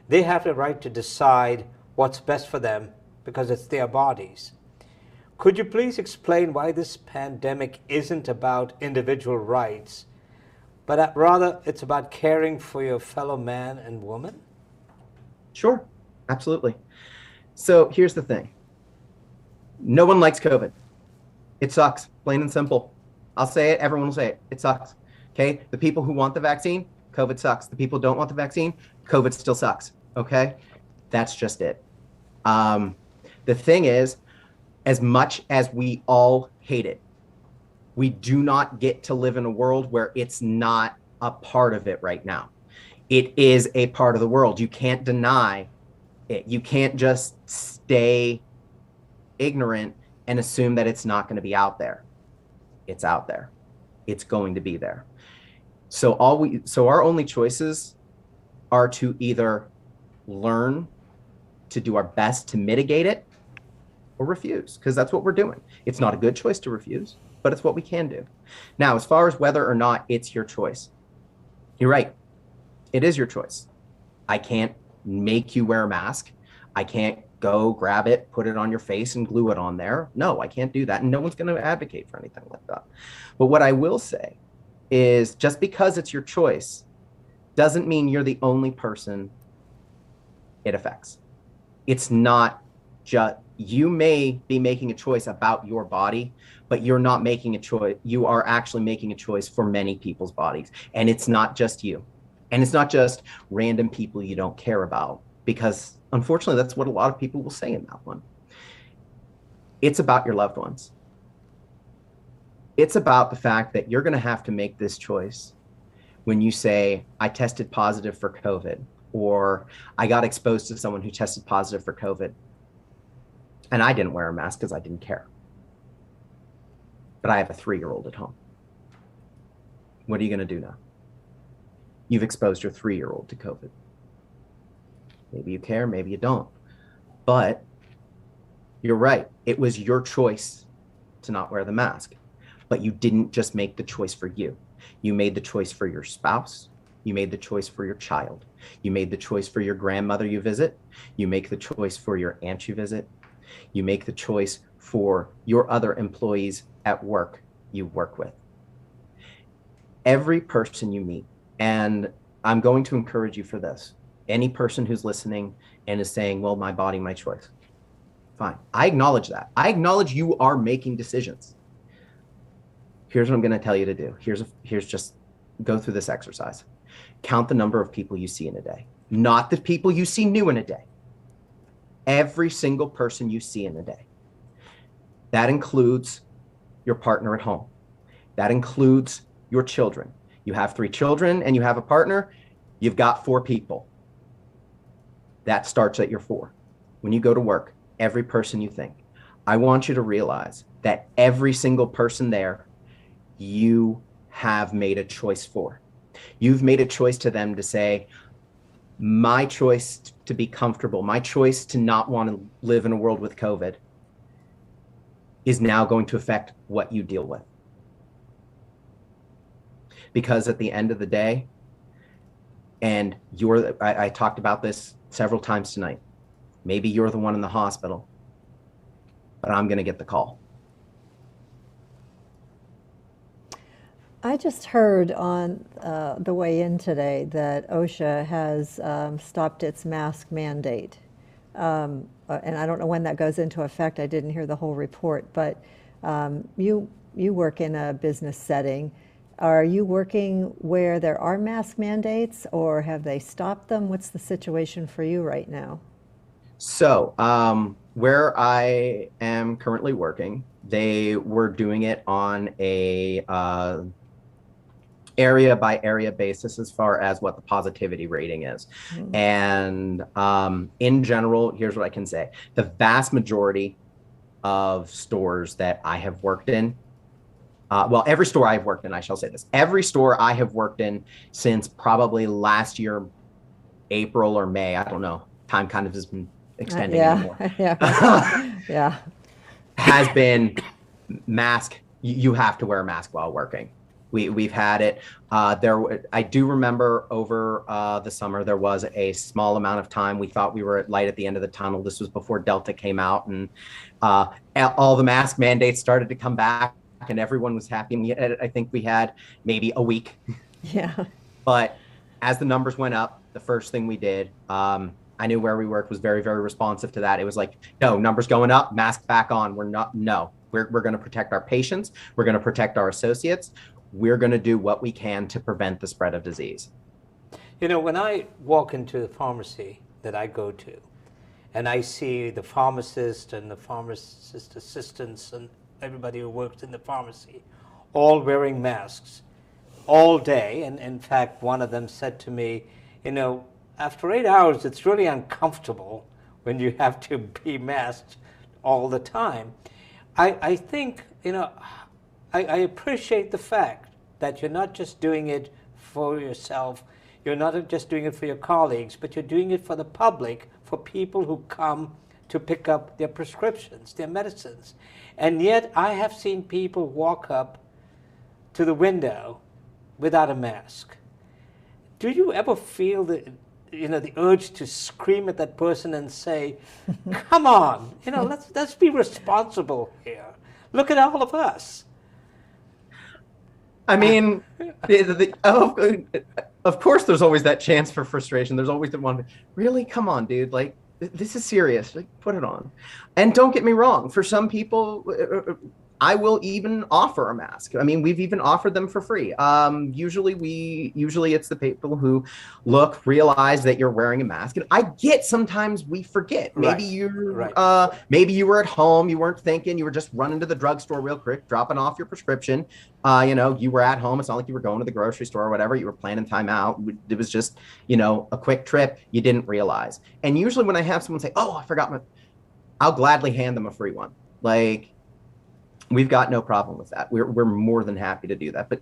they have the right to decide what's best for them because it's their bodies. Could you please explain why this pandemic isn't about individual rights, but rather it's about caring for your fellow man and woman? Sure, absolutely. So here's the thing. No one likes COVID. It sucks, plain and simple. I'll say it, everyone will say it. It sucks. Okay? The people who want the vaccine, COVID sucks. The people who don't want the vaccine, COVID still sucks. Okay? That's just it. The thing is, as much as we all hate it, we do not get to live in a world where it's not a part of it right now. It is a part of the world. You can't deny it. You can't just stay ignorant and assume that it's not going to be out there. It's out there. It's going to be there. So our only choices are to either learn to do our best to mitigate it or refuse, because that's what we're doing. It's not a good choice to refuse, but it's what we can do. Now, as far as whether or not it's your choice, you're right. It is your choice. I can't make you wear a mask. I can't go grab it, put it on your face and glue it on there. No, I can't do that. And no one's going to advocate for anything like that. But what I will say is just because it's your choice doesn't mean you're the only person it affects. It's not just, you may be making a choice about your body, but you're not making a choice. You are actually making a choice for many people's bodies. And it's not just you. And it's not just random people you don't care about, because unfortunately, that's what a lot of people will say in that one. It's about your loved ones. It's about the fact that you're going to have to make this choice when you say, I tested positive for COVID, or I got exposed to someone who tested positive for COVID, and I didn't wear a mask because I didn't care. But I have a 3-year-old at home. What are you going to do now? You've exposed your 3-year-old to COVID. Maybe you care, maybe you don't. But you're right. It was your choice to not wear the mask. But you didn't just make the choice for you. You made the choice for your spouse. You made the choice for your child. You made the choice for your grandmother you visit. You make the choice for your aunt you visit. You make the choice for your other employees at work you work with. Every person you meet, and I'm going to encourage you for this. Any person who's listening and is saying, well, my body, my choice. Fine. I acknowledge that. I acknowledge you are making decisions. Here's what I'm going to tell you to do. Here's just go through this exercise. Count the number of people you see in a day, not the people you see new in a day. Every single person you see in a day. That includes your partner at home. That includes your children. You have 3 children and you have a partner, you've got 4 people. That starts at your 4. When you go to work, every person you think, I want you to realize that every single person there, you have made a choice for. You've made a choice to them to say, my choice to be comfortable, my choice to not want to live in a world with COVID is now going to affect what you deal with. Because at the end of the day, and I talked about this several times tonight, maybe you're the one in the hospital, but I'm going to get the call. I just heard on the way in today that OSHA has stopped its mask mandate. And I don't know when that goes into effect. I didn't hear the whole report, but you work in a business setting. Are you working where there are mask mandates, or have they stopped them? What's the situation for you right now? So where I am currently working, they were doing it on a area by area basis as far as what the positivity rating is. And in general, here's what I can say. The vast majority of stores that I have worked in. Well, every store I've worked in, I shall say this, every store I have worked in since probably last year, April or May, I don't know, time kind of has been extending anymore. Yeah. Has been mask. You have to wear a mask while working. We've had it. I do remember over the summer there was a small amount of time we thought we were at light at the end of the tunnel. This was before Delta came out, and all the mask mandates started to come back, and everyone was happy. I think we had maybe a week. Yeah. But as the numbers went up, the first thing we did, I knew where we worked was very, very responsive to that. It was like, no, numbers going up, mask back on. We're going to protect our patients. We're going to protect our associates. We're going to do what we can to prevent the spread of disease. You know, when I walk into the pharmacy that I go to, and I see the pharmacist and the pharmacist assistants and everybody who works in the pharmacy all wearing masks all day, and in fact, one of them said to me, you know, after 8 hours, it's really uncomfortable when you have to be masked all the time. I think, you know, I appreciate the fact that you're not just doing it for yourself, you're not just doing it for your colleagues, but you're doing it for the public, for people who come to pick up their prescriptions, their medicines. And yet I have seen people walk up to the window without a mask. Do you ever feel the urge to scream at that person and say, come on, you know, let's be responsible here. Look at all of us. I mean, of course, there's always that chance for frustration. There's always the one, really, come on, dude, like, this is serious, like, put it on. And don't get me wrong, for some people, I will even offer a mask. I mean, we've even offered them for free. Usually it's the people who realize that you're wearing a mask. And I get sometimes we forget. Maybe maybe you were at home, you weren't thinking, you were just running to the drugstore real quick, dropping off your prescription. You were at home. It's not like you were going to the grocery store or whatever. You were planning time out. It was just, a quick trip. You didn't realize. And usually when I have someone say, oh, I forgot I'll gladly hand them a free one. Like, we've got no problem with that. We're more than happy to do that. But,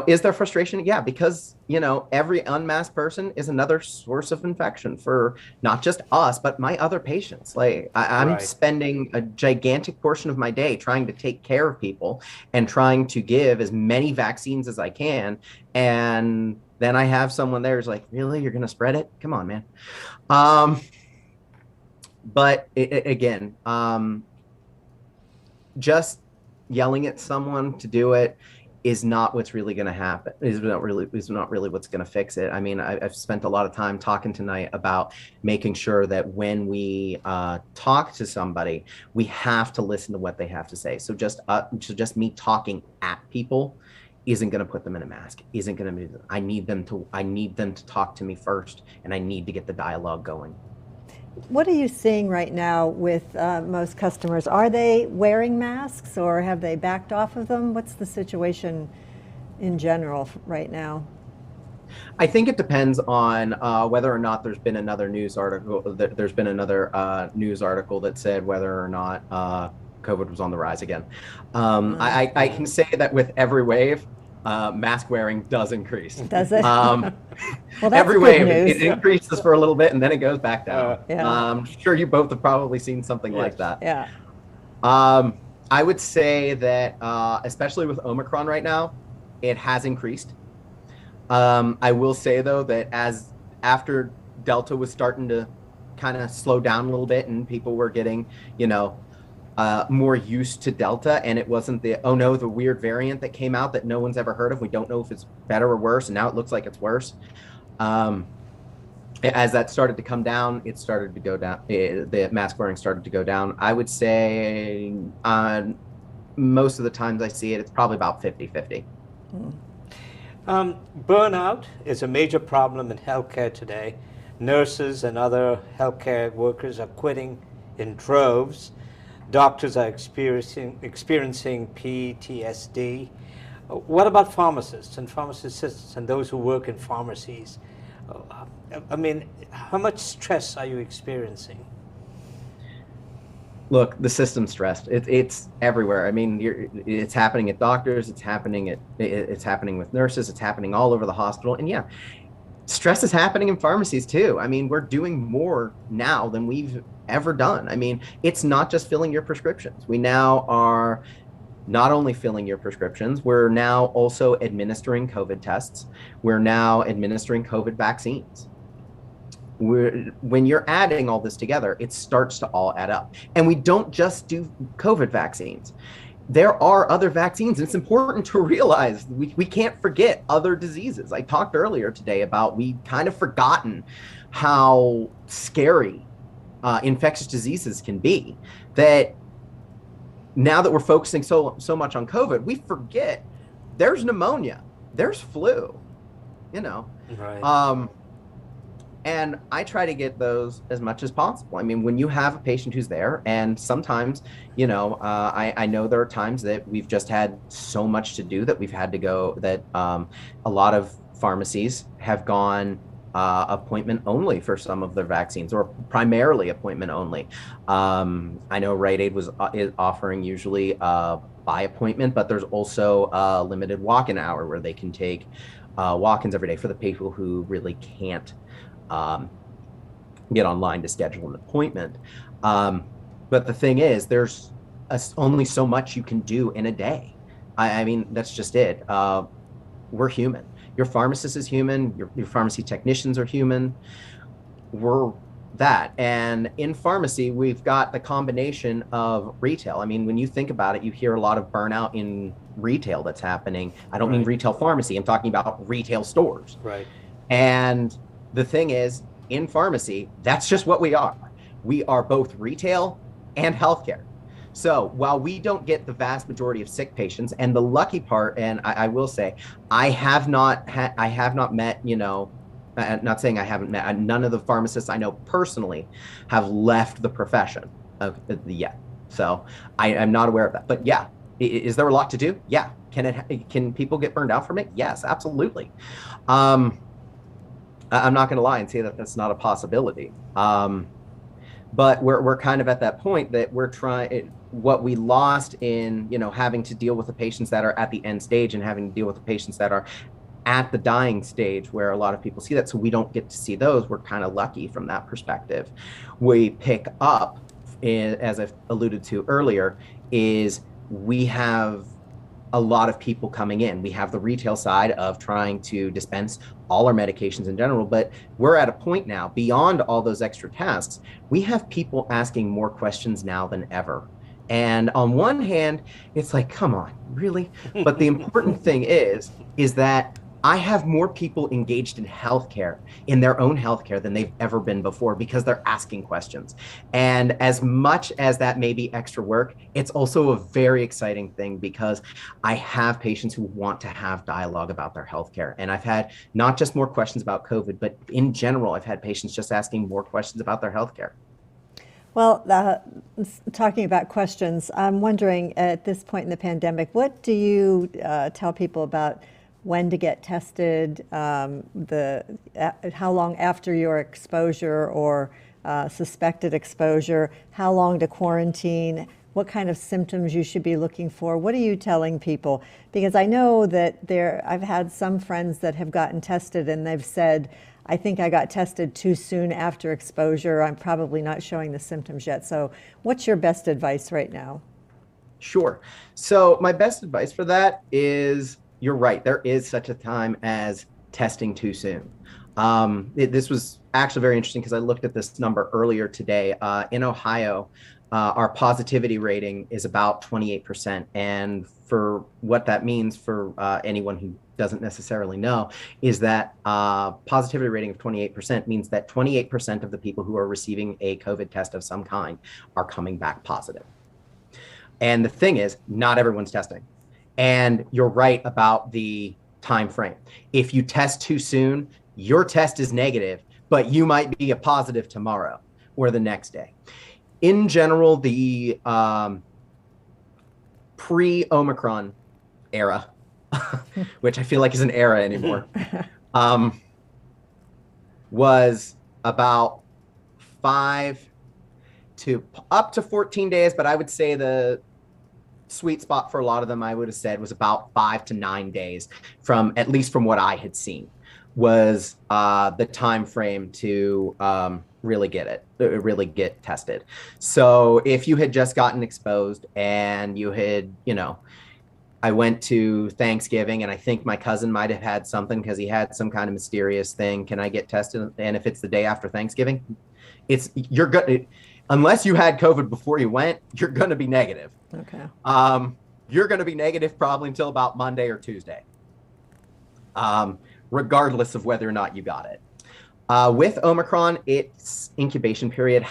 is there frustration? Yeah, because, every unmasked person is another source of infection for not just us, but my other patients. Like, I'm spending a gigantic portion of my day trying to take care of people and trying to give as many vaccines as I can. And then I have someone there who's like, really, you're going to spread it? Come on, man. But again, just yelling at someone to do it is not what's really going to happen. Is not really what's going to fix it. I mean, I've spent a lot of time talking tonight about making sure that when we talk to somebody, we have to listen to what they have to say. So just me talking at people isn't going to put them in a mask. Isn't going to. I need them to talk to me first, and I need to get the dialogue going. What are you seeing right now with most customers? Are they wearing masks or have they backed off of them? What's the situation in general right now? I think it depends on whether or not there's been another news article. There's been another news article that said whether or not COVID was on the rise again. I can say that with every wave, mask wearing does increase. Does it? Well, that's every good wave news. it increases for a little bit and then it goes back down. Yeah. I'm sure you both have probably seen something like that. Yeah. I would say that especially with Omicron right now, it has increased. I will say though that after Delta was starting to kind of slow down a little bit and people were getting, more used to Delta, and it wasn't the weird variant that came out that no one's ever heard of. We don't know if it's better or worse, and now it looks like it's worse. As that started to come down, it started to go down. The mask wearing started to go down. I would say most of the times I see it, it's probably about 50-50. Burnout is a major problem in healthcare today. Nurses and other healthcare workers are quitting in droves. Doctors are experiencing PTSD. What about pharmacists and pharmacy assistants and those who work in pharmacies? I mean, how much stress are you experiencing? Look, the system's stressed. It's everywhere. I mean, it's happening at doctors. It's happening with nurses. It's happening all over the hospital. And yeah, stress is happening in pharmacies too. I mean, we're doing more now than we've ever done. I mean, it's not just filling your prescriptions. We now are not only filling your prescriptions, we're now also administering COVID tests. We're now administering COVID vaccines. When you're adding all this together, it starts to all add up. And we don't just do COVID vaccines. There are other vaccines. And it's important to realize we can't forget other diseases. I talked earlier today about we kind of forgotten how scary infectious diseases can be. That now that we're focusing so much on COVID, we forget there's pneumonia, there's flu, Right. And I try to get those as much as possible. I mean, when you have a patient who's there, and sometimes, I know there are times that we've just had so much to do that we've had to go, that a lot of pharmacies have gone appointment only for some of their vaccines, or primarily appointment only. I know Rite Aid is offering usually by appointment, but there's also a limited walk-in hour where they can take walk-ins every day for the people who really can't get online to schedule an appointment. But the thing is, there's only so much you can do in a day. I mean, that's just it. We're human. Your pharmacist is human. Your pharmacy technicians are human. We're that. And in pharmacy, we've got the combination of retail. I mean, when you think about it, you hear a lot of burnout in retail that's happening. I don't mean retail pharmacy. I'm talking about retail stores. Right. And the thing is, in pharmacy, that's just what we are. We are both retail and healthcare. So while we don't get the vast majority of sick patients, and the lucky part, and I will say, I have not met, not saying I haven't met, none of the pharmacists I know personally have left the profession yet. So I'm not aware of that. But yeah, is there a lot to do? Yeah. Can people get burned out from it? Yes, absolutely. I'm not going to lie and say that that's not a possibility. But we're kind of at that point that we're trying, what we lost in, having to deal with the patients that are at the end stage and having to deal with the patients that are at the dying stage, where a lot of people see that. So we don't get to see those. We're kind of lucky from that perspective. We pick up, as I've alluded to earlier, is we have a lot of people coming in. We have the retail side of trying to dispense all our medications in general, but we're at a point now, beyond all those extra tasks, we have people asking more questions now than ever. And on one hand, it's like, come on, really? But the important thing is that I have more people engaged in healthcare, in their own healthcare, than they've ever been before, because they're asking questions. And as much as that may be extra work, it's also a very exciting thing, because I have patients who want to have dialogue about their healthcare. And I've had not just more questions about COVID, but in general, I've had patients just asking more questions about their healthcare. Well, talking about questions, I'm wondering, at this point in the pandemic, what do you tell people about when to get tested, how long after your exposure or suspected exposure, how long to quarantine, what kind of symptoms you should be looking for? What are you telling people? Because I know that I've had some friends that have gotten tested and they've said, I think I got tested too soon after exposure. I'm probably not showing the symptoms yet. So what's your best advice right now? Sure. So my best advice for that is, you're right, there is such a time as testing too soon. This was actually very interesting, because I looked at this number earlier today. In Ohio, our positivity rating is about 28%. And for what that means for anyone who doesn't necessarily know, is that positivity rating of 28% means that 28% of the people who are receiving a COVID test of some kind are coming back positive. And the thing is, not everyone's testing. And you're right about the time frame. If you test too soon, your test is negative, but you might be a positive tomorrow or the next day. In general, the pre-Omicron era, which I feel like isn't an era anymore, was about 5 to up to 14 days, but I would say the sweet spot for a lot of them, I would have said, was about 5 to 9 days, from at least from what I had seen, was the time frame to really get tested. So if you had just gotten exposed and you had, I went to Thanksgiving and I think my cousin might have had something because he had some kind of mysterious thing. Can I get tested? And if it's the day after Thanksgiving, you're good. Unless you had COVID before you went, you're going to be negative. Okay. You're going to be negative probably until about Monday or Tuesday, regardless of whether or not you got it. With Omicron, its incubation period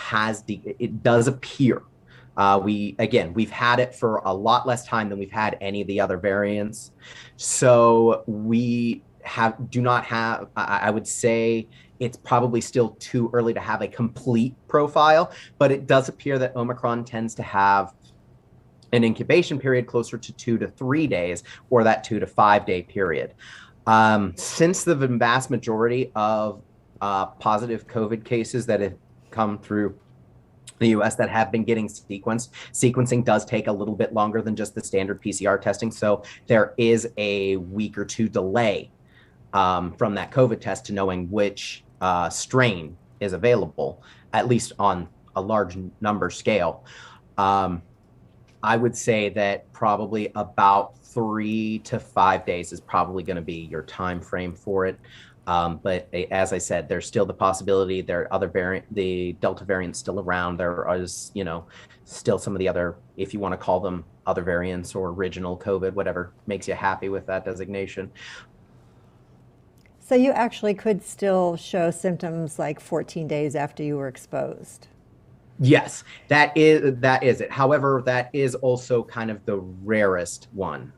it does appear. We've had it for a lot less time than we've had any of the other variants. So I would say it's probably still too early to have a complete profile, but it does appear that Omicron tends to have an incubation period closer to 2 to 3 days, or that 2 to 5 day period. Since the vast majority of positive COVID cases that have come through the US that have been getting sequencing does take a little bit longer than just the standard PCR testing. So there is a week or two delay from that COVID test to knowing which strain is available, at least on a large number scale. I would say that probably about 3 to 5 days is probably going to be your time frame for it. But as I said, there's still the possibility the Delta variant's still around. There is, still some of the other, if you want to call them other variants or original COVID, whatever makes you happy with that designation. So you actually could still show symptoms like 14 days after you were exposed. Yes, that is it. However, that is also kind of the rarest one.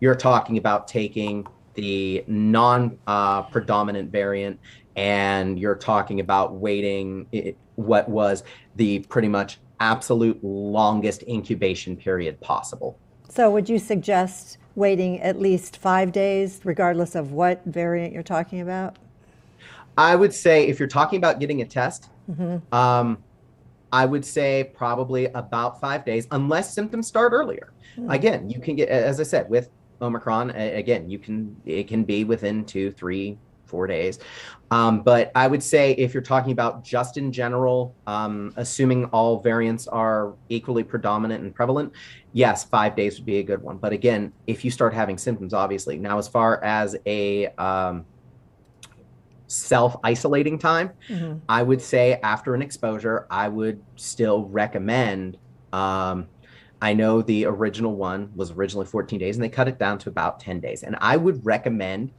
You're talking about taking the non-predominant variant, and you're talking about waiting what was the pretty much absolute longest incubation period possible. So would you suggest waiting at least 5 days, regardless of what variant you're talking about? I would say if you're talking about getting a test, I would say probably about 5 days, unless symptoms start earlier. Again, you can get, as I said, with Omicron, again, it can be within 2, 3, 4 days. But I would say if you're talking about just in general, assuming all variants are equally predominant and prevalent, yes, 5 days would be a good one. But again, if you start having symptoms, obviously. Now, as far as a self-isolating time, I would say after an exposure, I would still recommend, I know the original one was originally 14 days and they cut it down to about 10 days. And I would recommend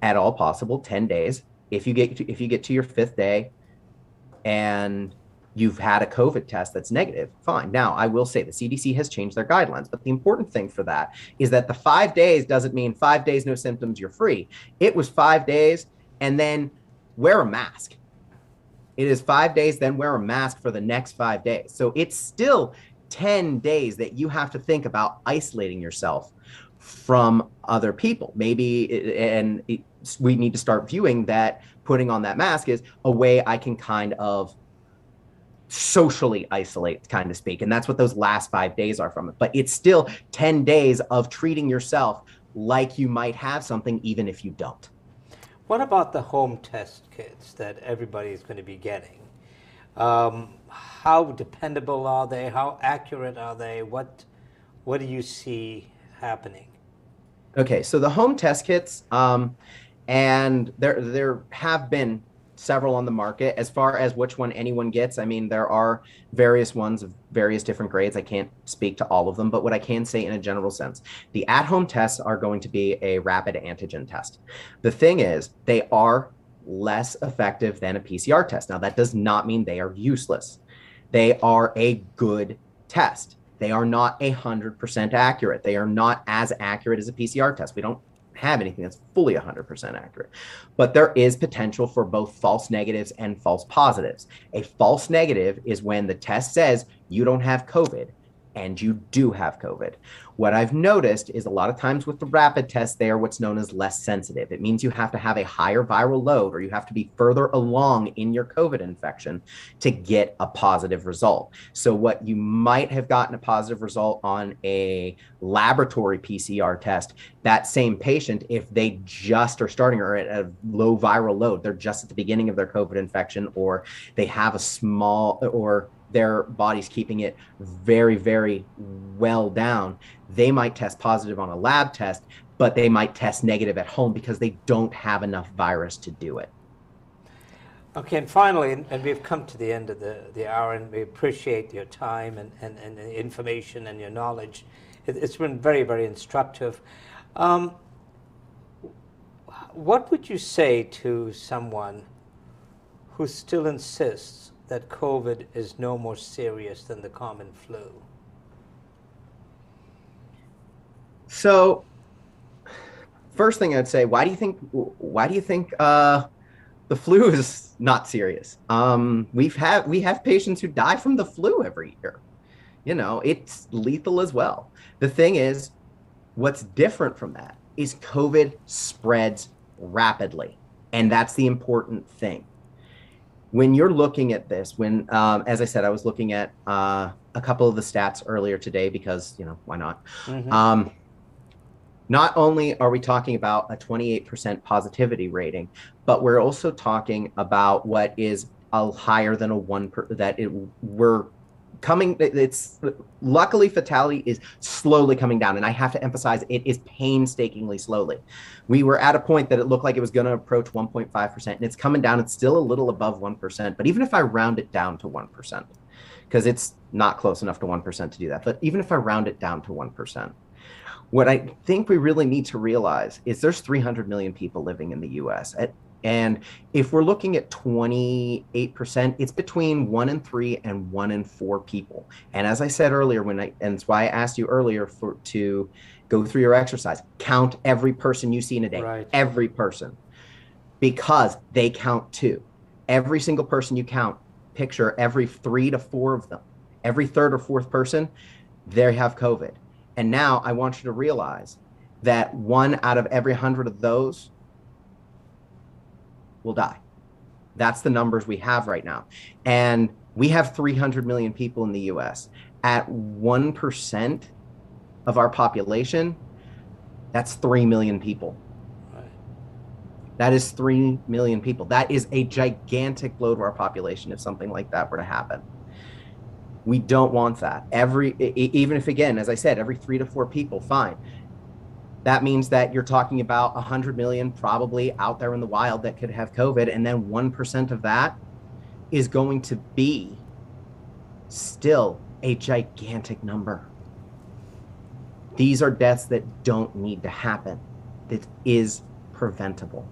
at all possible 10 days. If you get to your 5th day and you've had a COVID test that's negative, fine. Now, I will say the CDC has changed their guidelines, but the important thing for that is that the 5 days doesn't mean 5 days, no symptoms, you're free. It was 5 days and then wear a mask. It is 5 days, then wear a mask for the next 5 days. So it's still 10 days that you have to think about isolating yourself from other people. We need to start viewing that putting on that mask is a way I can kind of socially isolate, kind of speak. And that's what those last 5 days are from it. But it's still 10 days of treating yourself like you might have something, even if you don't. What about the home test kits that everybody is going to be getting? How dependable are they? How accurate are they? What do you see happening? Okay, so the home test kits, and there have been several on the market. As far as which one anyone gets, I mean, there are various ones of various different grades. I can't speak to all of them, but what I can say in a general sense, the at-home tests are going to be a rapid antigen test. The thing is, they are less effective than a PCR test. Now, that does not mean they are useless. They are a good test. They are not 100% accurate. They are not as accurate as a PCR test. We don't have anything that's fully 100% accurate. But there is potential for both false negatives and false positives. A false negative is when the test says you don't have COVID, and you do have COVID. What I've noticed is a lot of times with the rapid tests, they are what's known as less sensitive. It means you have to have a higher viral load, or you have to be further along in your COVID infection to get a positive result. So what you might have gotten a positive result on a laboratory PCR test, that same patient, if they just are starting or at a low viral load, they're just at the beginning of their COVID infection, or they have a small, or their body's keeping it very, very well down, they might test positive on a lab test, but they might test negative at home because they don't have enough virus to do it. Okay, and finally, and we've come to the end of the hour, and we appreciate your time and the information and your knowledge. It's been very, very instructive. What would you say to someone who still insists that COVID is no more serious than the common flu? So, first thing I'd say, why do you think the flu is not serious? We have patients who die from the flu every year. You know, it's lethal as well. The thing is, what's different from that is COVID spreads rapidly, and that's the important thing. When you're looking at this, when, as I said, I was looking at a couple of the stats earlier today because, you know, why not? Mm-hmm. Not only are we talking about a 28% positivity rating, but we're also talking about what is a higher than a 1%, it's luckily fatality is slowly coming down. And I have to emphasize, it is painstakingly slowly. We were at a point that it looked like it was going to approach 1.5%, and it's coming down. It's still a little above 1%. But even if I round it down to 1%, because it's not close enough to 1% to do that, but even if I round it down to 1%, what I think we really need to realize is there's 300 million people living in the US. And if we're looking at 28%, it's between 1 in 3 and 1 in 4 people. And as I said earlier, and it's why I asked you earlier to go through your exercise, count every person you see in a day, right. Every person, because they count too. Every single person you count, picture every 3 to 4 of them, every third or fourth person, they have COVID. And now I want you to realize that 1 out of every 100 of those will die. That's the numbers we have right now. And we have 300 million people in the US. At 1% of our population, that's 3 million people. Right. That is 3 million people. That is a gigantic blow to our population if something like that were to happen. We don't want that. Even if, again, as I said, every 3 to 4 people, fine. That means that you're talking about 100 million probably out there in the wild that could have COVID, and then 1% of that is going to be still a gigantic number. These are deaths that don't need to happen. That is preventable.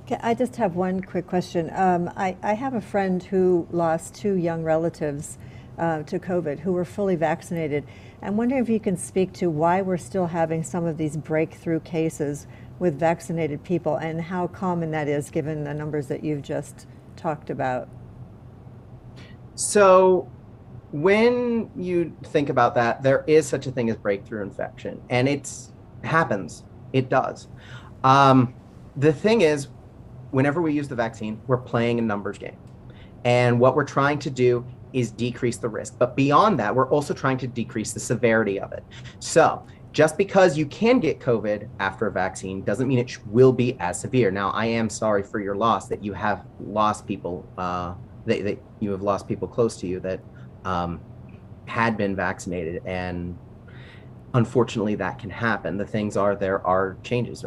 Okay, I just have one quick question. I have a friend who lost 2 young relatives to COVID who were fully vaccinated. I'm wondering if you can speak to why we're still having some of these breakthrough cases with vaccinated people and how common that is given the numbers that you've just talked about. So when you think about that, there is such a thing as breakthrough infection, and it happens. It does. The thing is, whenever we use the vaccine, we're playing a numbers game. And what we're trying to do is decrease the risk. But beyond that, we're also trying to decrease the severity of it. So just because you can get COVID after a vaccine doesn't mean it will be as severe. Now, I am sorry for your loss that you have lost people, that you have lost people close to you that had been vaccinated. And unfortunately, that can happen. The things are, there are changes.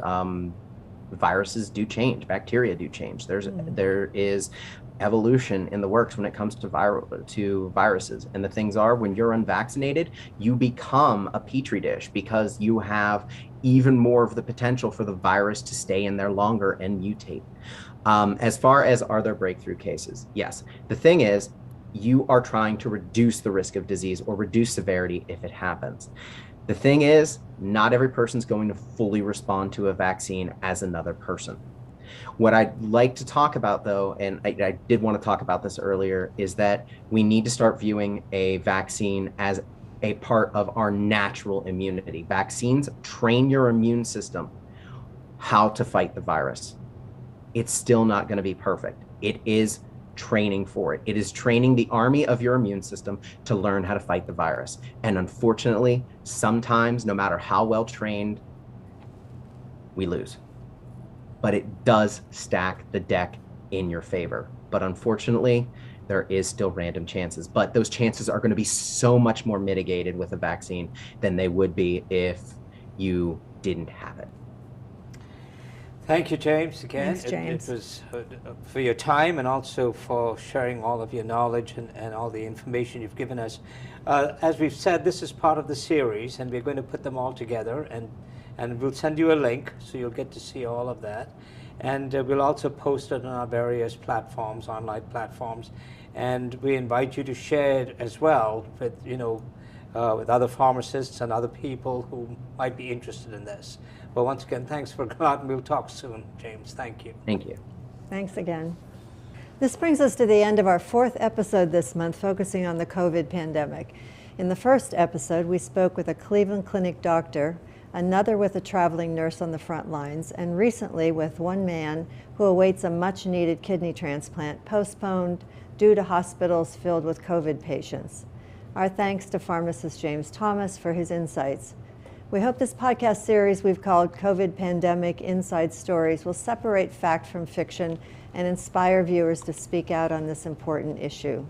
Viruses do change, bacteria do change. There is evolution in the works when it comes to viruses. And the things are, when you're unvaccinated, you become a petri dish because you have even more of the potential for the virus to stay in there longer and mutate. As far as, are there breakthrough cases? Yes. The thing is, you are trying to reduce the risk of disease or reduce severity if it happens. The thing is, not every person's going to fully respond to a vaccine as another person. What I'd like to talk about, though, and I did want to talk about this earlier, is that we need to start viewing a vaccine as a part of our natural immunity. Vaccines train your immune system how to fight the virus. It's still not going to be perfect. It is training for it. It is training the army of your immune system to learn how to fight the virus. And unfortunately, sometimes, no matter how well trained, we lose. But it does stack the deck in your favor. But unfortunately, there is still random chances. But those chances are going to be so much more mitigated with a vaccine than they would be if you didn't have it. Thank you, James, again. Thanks, James. It was for your time and also for sharing all of your knowledge and all the information you've given us. As we've said, this is part of the series, and we're going to put them all together, and we'll send you a link so you'll get to see all of that. And we'll also post it on our various platforms, online platforms, and we invite you to share it as well with, with other pharmacists and other people who might be interested in this. But once again, thanks for coming out, and we'll talk soon, James. Thank you. Thank you. Thanks again. This brings us to the end of our 4th episode this month, focusing on the COVID pandemic. In the first episode, we spoke with a Cleveland Clinic doctor, another with a traveling nurse on the front lines, and recently with one man who awaits a much-needed kidney transplant postponed due to hospitals filled with COVID patients. Our thanks to pharmacist James Thomas for his insights. We hope this podcast series we've called COVID Pandemic Inside Stories will separate fact from fiction and inspire viewers to speak out on this important issue.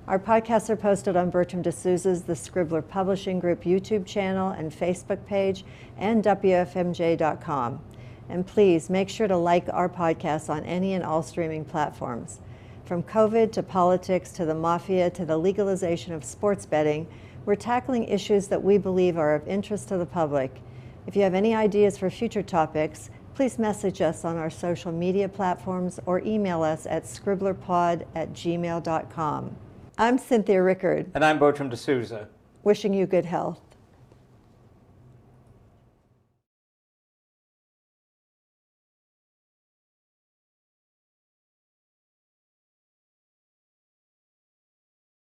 Our podcasts are posted on Bertram de Souza's The Scribbler Publishing Group YouTube channel and Facebook page and WFMJ.com. And please make sure to like our podcasts on any and all streaming platforms. From COVID to politics to the mafia to the legalization of sports betting, we're tackling issues that we believe are of interest to the public. If you have any ideas for future topics, please message us on our social media platforms or email us at scribblerpod@gmail.com. I'm Cynthia Rickard. And I'm Bertram de Souza. Wishing you good health.